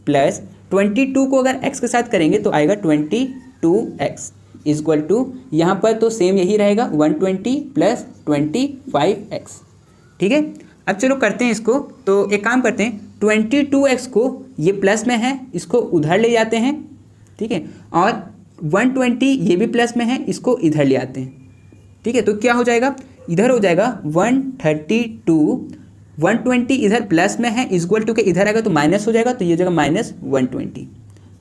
प्लस 22 को अगर x के साथ करेंगे तो आएगा 22x इक्वल टू, यहाँ पर तो सेम यही रहेगा 120 प्लस 25x। ठीक है। अब चलो करते हैं इसको। तो एक काम करते हैं, 22x को ये प्लस में है, इसको उधर ले जाते हैं। ठीक है। और 120 ये भी प्लस में है, इसको इधर ले आते हैं। ठीक है। तो क्या हो जाएगा, इधर हो जाएगा 132, 120 इधर प्लस में है, इक्वल टू के इधर आएगा तो माइनस हो जाएगा, तो ये हो जाएगा माइनस 120।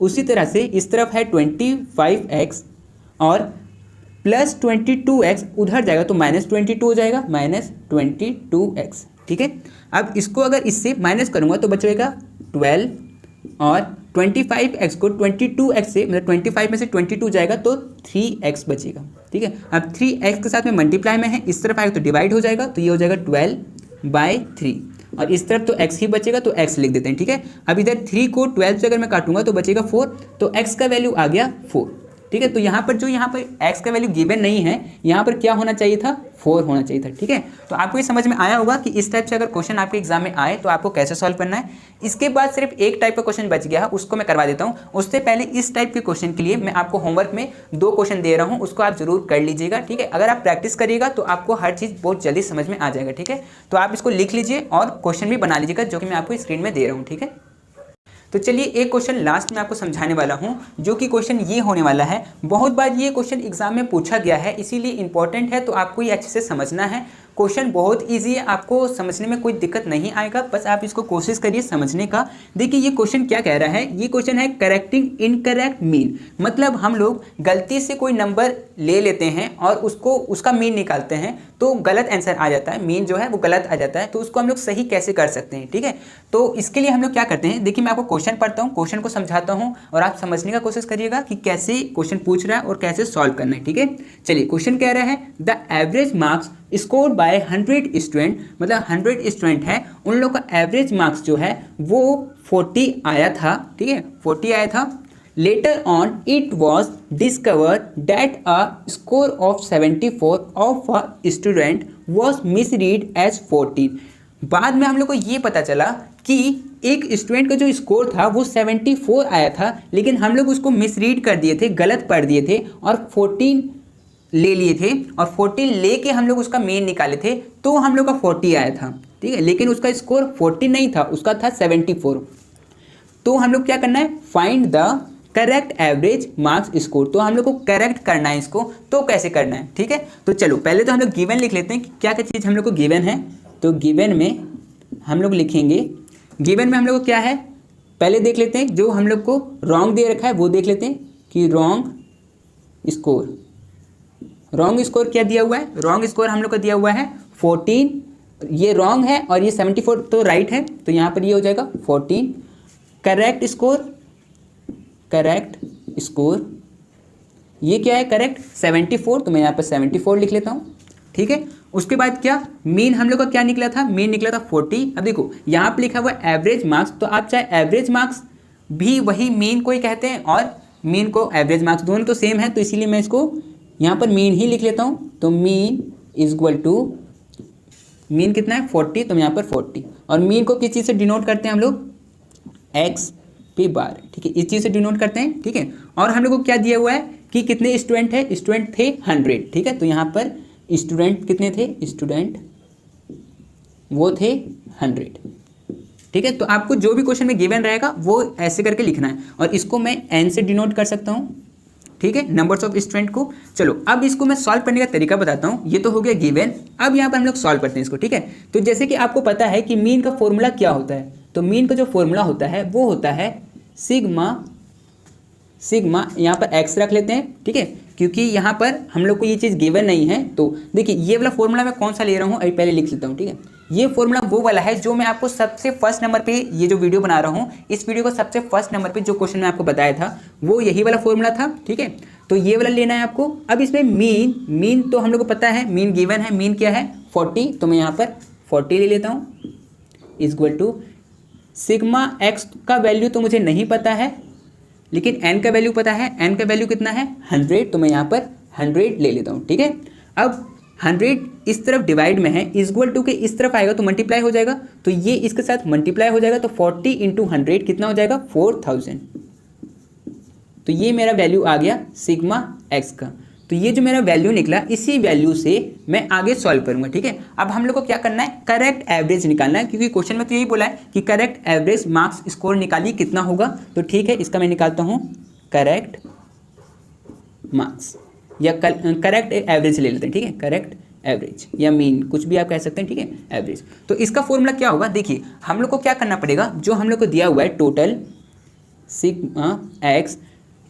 उसी तरह से इस तरफ है 25x और प्लस 22x उधर जाएगा तो माइनस 22 हो जाएगा, माइनस 22x। ठीक है। अब इसको अगर इससे माइनस करूँगा तो बचेगा 12 और 25x को 22x से, मतलब 25 में से 22 जाएगा तो 3x बचेगा। ठीक है। अब 3x के साथ में मल्टीप्लाई में है, इस तरफ आएगा तो डिवाइड हो जाएगा, तो ये हो जाएगा 12/3 और इस तरफ तो x ही बचेगा तो x लिख देते हैं। ठीक है। अब इधर 3 को 12 से अगर मैं काटूंगा तो बचेगा 4, तो x का वैल्यू आ गया 4। ठीक है। तो यहाँ पर x का वैल्यू गिवन नहीं है, यहाँ पर क्या होना चाहिए था, 4 होना चाहिए था। ठीक है। तो आपको ये समझ में आया होगा कि इस टाइप से अगर क्वेश्चन आपके एग्जाम में आए तो आपको कैसे सॉल्व करना है। इसके बाद सिर्फ एक टाइप का क्वेश्चन बच गया है, उसको मैं करवा देता हूँ। उससे पहले इस टाइप के क्वेश्चन के लिए मैं आपको होमवर्क में 2 क्वेश्चन दे रहा हूँ, उसको आप जरूर कर लीजिएगा। ठीक है। अगर आप प्रैक्टिस करिएगा तो आपको हर चीज़ बहुत जल्दी समझ में आ जाएगा। ठीक है। तो आप इसको लिख लीजिए और क्वेश्चन भी बना लीजिएगा, जो कि मैं आपको स्क्रीन में दे रहा हूँ। ठीक है। तो चलिए एक क्वेश्चन लास्ट में आपको समझाने वाला हूं, जो कि क्वेश्चन ये होने वाला है। बहुत बार ये क्वेश्चन एग्जाम में पूछा गया है, इसीलिए इंपॉर्टेंट है, तो आपको ये अच्छे से समझना है। क्वेश्चन बहुत इजी है, आपको समझने में कोई दिक्कत नहीं आएगा, बस आप इसको कोशिश करिए समझने का। देखिए ये क्वेश्चन क्या कह रहा है, ये क्वेश्चन है करेक्टिंग इनकरेक्ट मीन। मतलब हम लोग गलती से कोई नंबर ले लेते हैं और उसका मीन निकालते हैं तो गलत आंसर आ जाता है, मीन जो है वो गलत आ जाता है, तो उसको हम लोग सही कैसे कर सकते हैं। ठीक है। तो इसके लिए हम लोग क्या करते हैं, देखिए मैं आपको क्वेश्चन पढ़ता हूँ, क्वेश्चन को समझाता हूँ और आप समझने का कोशिश करिएगा कि कैसे क्वेश्चन पूछ रहा है और कैसे सॉल्व करना है। ठीक है। चलिए क्वेश्चन कह रहा है the average marks scored by 100 student, मतलब 100 स्टूडेंट है, उन लोग का एवरेज मार्क्स जो है वो 40 आया था। ठीक है। 40 आया था। Later on it was discovered that a score of 74 of a student was misread as 14। बाद में हम लोग को ये पता चला कि एक स्टूडेंट का जो स्कोर था वो 74 आया था, लेकिन हम लोग उसको मिसरीड कर दिए थे, गलत पढ़ दिए थे और 14 ले लिए थे, और 14 लेके हम लोग उसका मेन निकाले थे, तो हम लोग का 40 आया था। ठीक है। लेकिन उसका स्कोर 40 नहीं था, उसका था 74। तो हम लोग क्या करना है, find the correct average marks score. तो हम लोग को करेक्ट करना है इसको, तो कैसे करना है। ठीक है। तो चलो पहले तो हम लोग गिवन लिख लेते हैं कि क्या क्या चीज़ हम लोग को गिवन है। तो गिवन में हम लोग लिखेंगे, गिवन में हम लोग को क्या है, पहले देख लेते हैं जो हम लोग को रॉन्ग दे रखा है वो देख लेते हैं कि रॉन्ग स्कोर। रॉन्ग स्कोर क्या दिया हुआ है, रॉन्ग स्कोर हम लोग का दिया हुआ है 14, ये रॉन्ग है और ये 74 तो राइट है, तो यहाँ पर ये हो जाएगा 14। करेक्ट स्कोर, करेक्ट स्कोर ये क्या है, करेक्ट 74, तो मैं यहाँ पर 74 लिख लेता हूँ। ठीक है। उसके बाद क्या, मीन हम लोग का क्या निकला था, मीन निकला था 40। अब देखो यहाँ पर लिखा हुआ एवरेज मार्क्स, तो आप चाहे एवरेज मार्क्स भी वही मीन को ही कहते हैं और मीन को एवरेज मार्क्स, दोनों तो सेम है, तो इसीलिए मैं इसको यहाँ पर मीन ही लिख लेता हूँ। तो मीन इक्वल टू, मीन कितना है 40, तो यहाँ पर 40, और मीन को किस चीज़ से डिनोट करते हैं हम लोग, x p बार। ठीक है। इस चीज़ से डिनोट करते हैं। ठीक है। और हम लोग को क्या दिया हुआ है कि कितने स्टूडेंट है, स्टूडेंट थे 100। ठीक है। तो यहाँ पर स्टूडेंट कितने थे, स्टूडेंट वो थे 100। ठीक है। तो आपको जो भी क्वेश्चन में गिवन रहेगा वो ऐसे करके लिखना है, और इसको मैं n से डिनोट कर सकता हूँ। ठीक है, नंबर्स ऑफ स्टूडेंट को। चलो अब इसको मैं सॉल्व करने का तरीका बताता हूँ। ये तो हो गया गिवन। अब यहाँ पर हम लोग सॉल्व करते हैं इसको। ठीक है। तो जैसे कि आपको पता है कि मीन का फॉर्मूला क्या होता है, तो मीन का जो फॉर्मूला होता है वो होता है सिग्मा, सिग्मा यहाँ पर एक्स रख लेते हैं। ठीक है। क्योंकि यहाँ पर हम लोग को ये चीज़ गिवन नहीं है, तो देखिए ये वाला फॉर्मूला मैं कौन सा ले रहा हूँ अभी पहले लिख लेता हूँ। ठीक है। ये फॉर्मूला वो वाला है जो मैं आपको सबसे फर्स्ट नंबर पे, ये जो वीडियो बना रहा हूँ इस वीडियो को सबसे फर्स्ट नंबर पे जो क्वेश्चन मैं आपको बताया था वो यही वाला फॉर्मूला था। ठीक है। तो ये वाला लेना है आपको। अब इसमें मीन, मीन तो हम लोग को पता है, मीन गिवन है, मीन क्या है 40, तो मैं यहाँ पर 40 ले लेता हूँ। इक्वल टू सिग्मा एक्स का वैल्यू तो मुझे नहीं पता है, लेकिन एन का वैल्यू पता है। एन का वैल्यू कितना है 100, तो मैं यहाँ पर 100 ले लेता हूँ, ठीक है। अब 100 इस तरफ डिवाइड में है, इक्वल टू के इस तरफ आएगा तो मल्टीप्लाई हो जाएगा, तो ये इसके साथ मल्टीप्लाई हो जाएगा, तो 40 × 100 कितना हो जाएगा 4000। तो ये मेरा वैल्यू आ गया सिग्मा एक्स का। तो ये जो मेरा वैल्यू निकला, इसी वैल्यू से मैं आगे सॉल्व करूंगा, ठीक है। अब हम लोग को क्या करना है, करेक्ट एवरेज निकालना है, क्योंकि क्वेश्चन में तो यही बोला है कि करेक्ट एवरेज मार्क्स स्कोर निकालिए कितना होगा। तो ठीक है, इसका मैं निकालता हूँ करेक्ट मार्क्स या करेक्ट एवरेज ले लेते हैं, ठीक है। करेक्ट एवरेज या मीन, कुछ भी आप कह सकते हैं, ठीक है, एवरेज। तो इसका फॉर्मूला क्या होगा, देखिए हम लोग को क्या करना पड़ेगा, जो हम लोग को दिया हुआ है टोटल सिग्मा एक्स,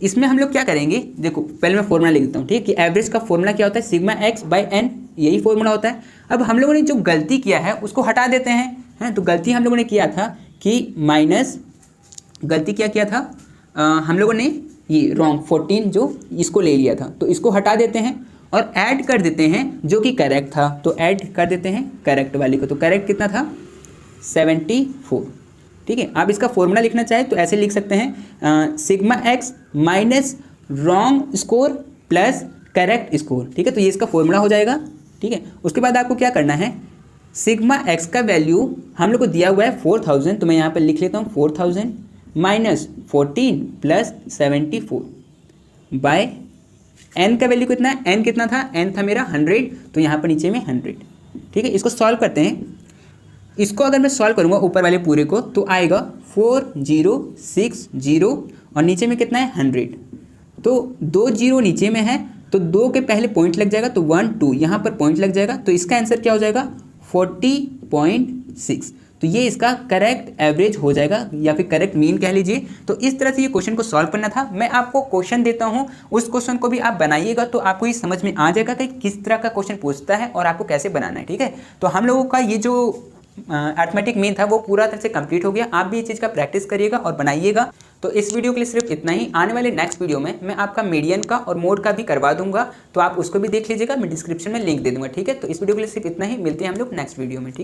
इसमें हम लोग क्या करेंगे, देखो पहले मैं फॉर्मूला लिख देता हूँ, ठीक है, कि एवरेज का फॉर्मूला क्या होता है, सिग्मा एक्स बाई एन, यही फॉर्मूला होता है। अब हम लोगों ने जो गलती किया है उसको हटा देते हैं, तो गलती हम लोगों ने किया था कि माइनस, गलती क्या किया था, हम लोगों ने ये रॉन्ग 14 जो इसको ले लिया था, तो इसको हटा देते हैं और ऐड कर देते हैं जो कि करेक्ट था, तो ऐड कर देते हैं करेक्ट वाले को। तो करेक्ट कितना था 74, ठीक है। आप इसका फॉर्मूला लिखना चाहे तो ऐसे लिख सकते हैं, sigma x minus wrong score plus correct score, ठीक है। तो ये इसका फॉर्मूला हो जाएगा, ठीक है। उसके बाद आपको क्या करना है, सिग्मा एक्स का वैल्यू हम लोग को दिया हुआ है 4000, तो मैं यहाँ पर लिख लेता हूँ 4000 माइनस 14 प्लस 74 बाय एन का वैल्यू कितना है, एन कितना था, एन था मेरा 100, तो यहाँ पर नीचे में 100, ठीक है। इसको सॉल्व करते हैं, इसको अगर मैं सॉल्व करूँगा ऊपर वाले पूरे को तो आएगा 4060 और नीचे में कितना है 100, तो 2 जीरो नीचे में है, तो 2 के पहले पॉइंट लग जाएगा, तो 1 2 यहाँ पर पॉइंट लग जाएगा, तो इसका आंसर क्या हो जाएगा 40.6। तो ये इसका करेक्ट एवरेज हो जाएगा या फिर करेक्ट मीन कह लीजिए। तो इस तरह से ये क्वेश्चन को सॉल्व करना था। मैं आपको क्वेश्चन देता हूँ, उस क्वेश्चन को भी आप बनाइएगा, तो आपको ये समझ में आ जाएगा कि किस तरह का क्वेश्चन पूछता है और आपको कैसे बनाना है, ठीक है। तो हम लोगों का ये जो अरिथमेटिक मीन था वो पूरा तरह से कंप्लीट हो गया। आप भी ये चीज़ का प्रैक्टिस करिएगा और बनाइएगा। तो इस वीडियो के लिए सिर्फ इतना ही। आने वाले नेक्स्ट वीडियो में मैं आपका मीडियन का और मोड का भी करवा दूंगा, तो आप उसको भी देख लीजिएगा, मैं डिस्क्रिप्शन में लिंक दे दूंगा, ठीक है। तो इस वीडियो के लिए सिर्फ इतना ही, मिलते हैं हम लोग नेक्स्ट वीडियो में, ठीक है।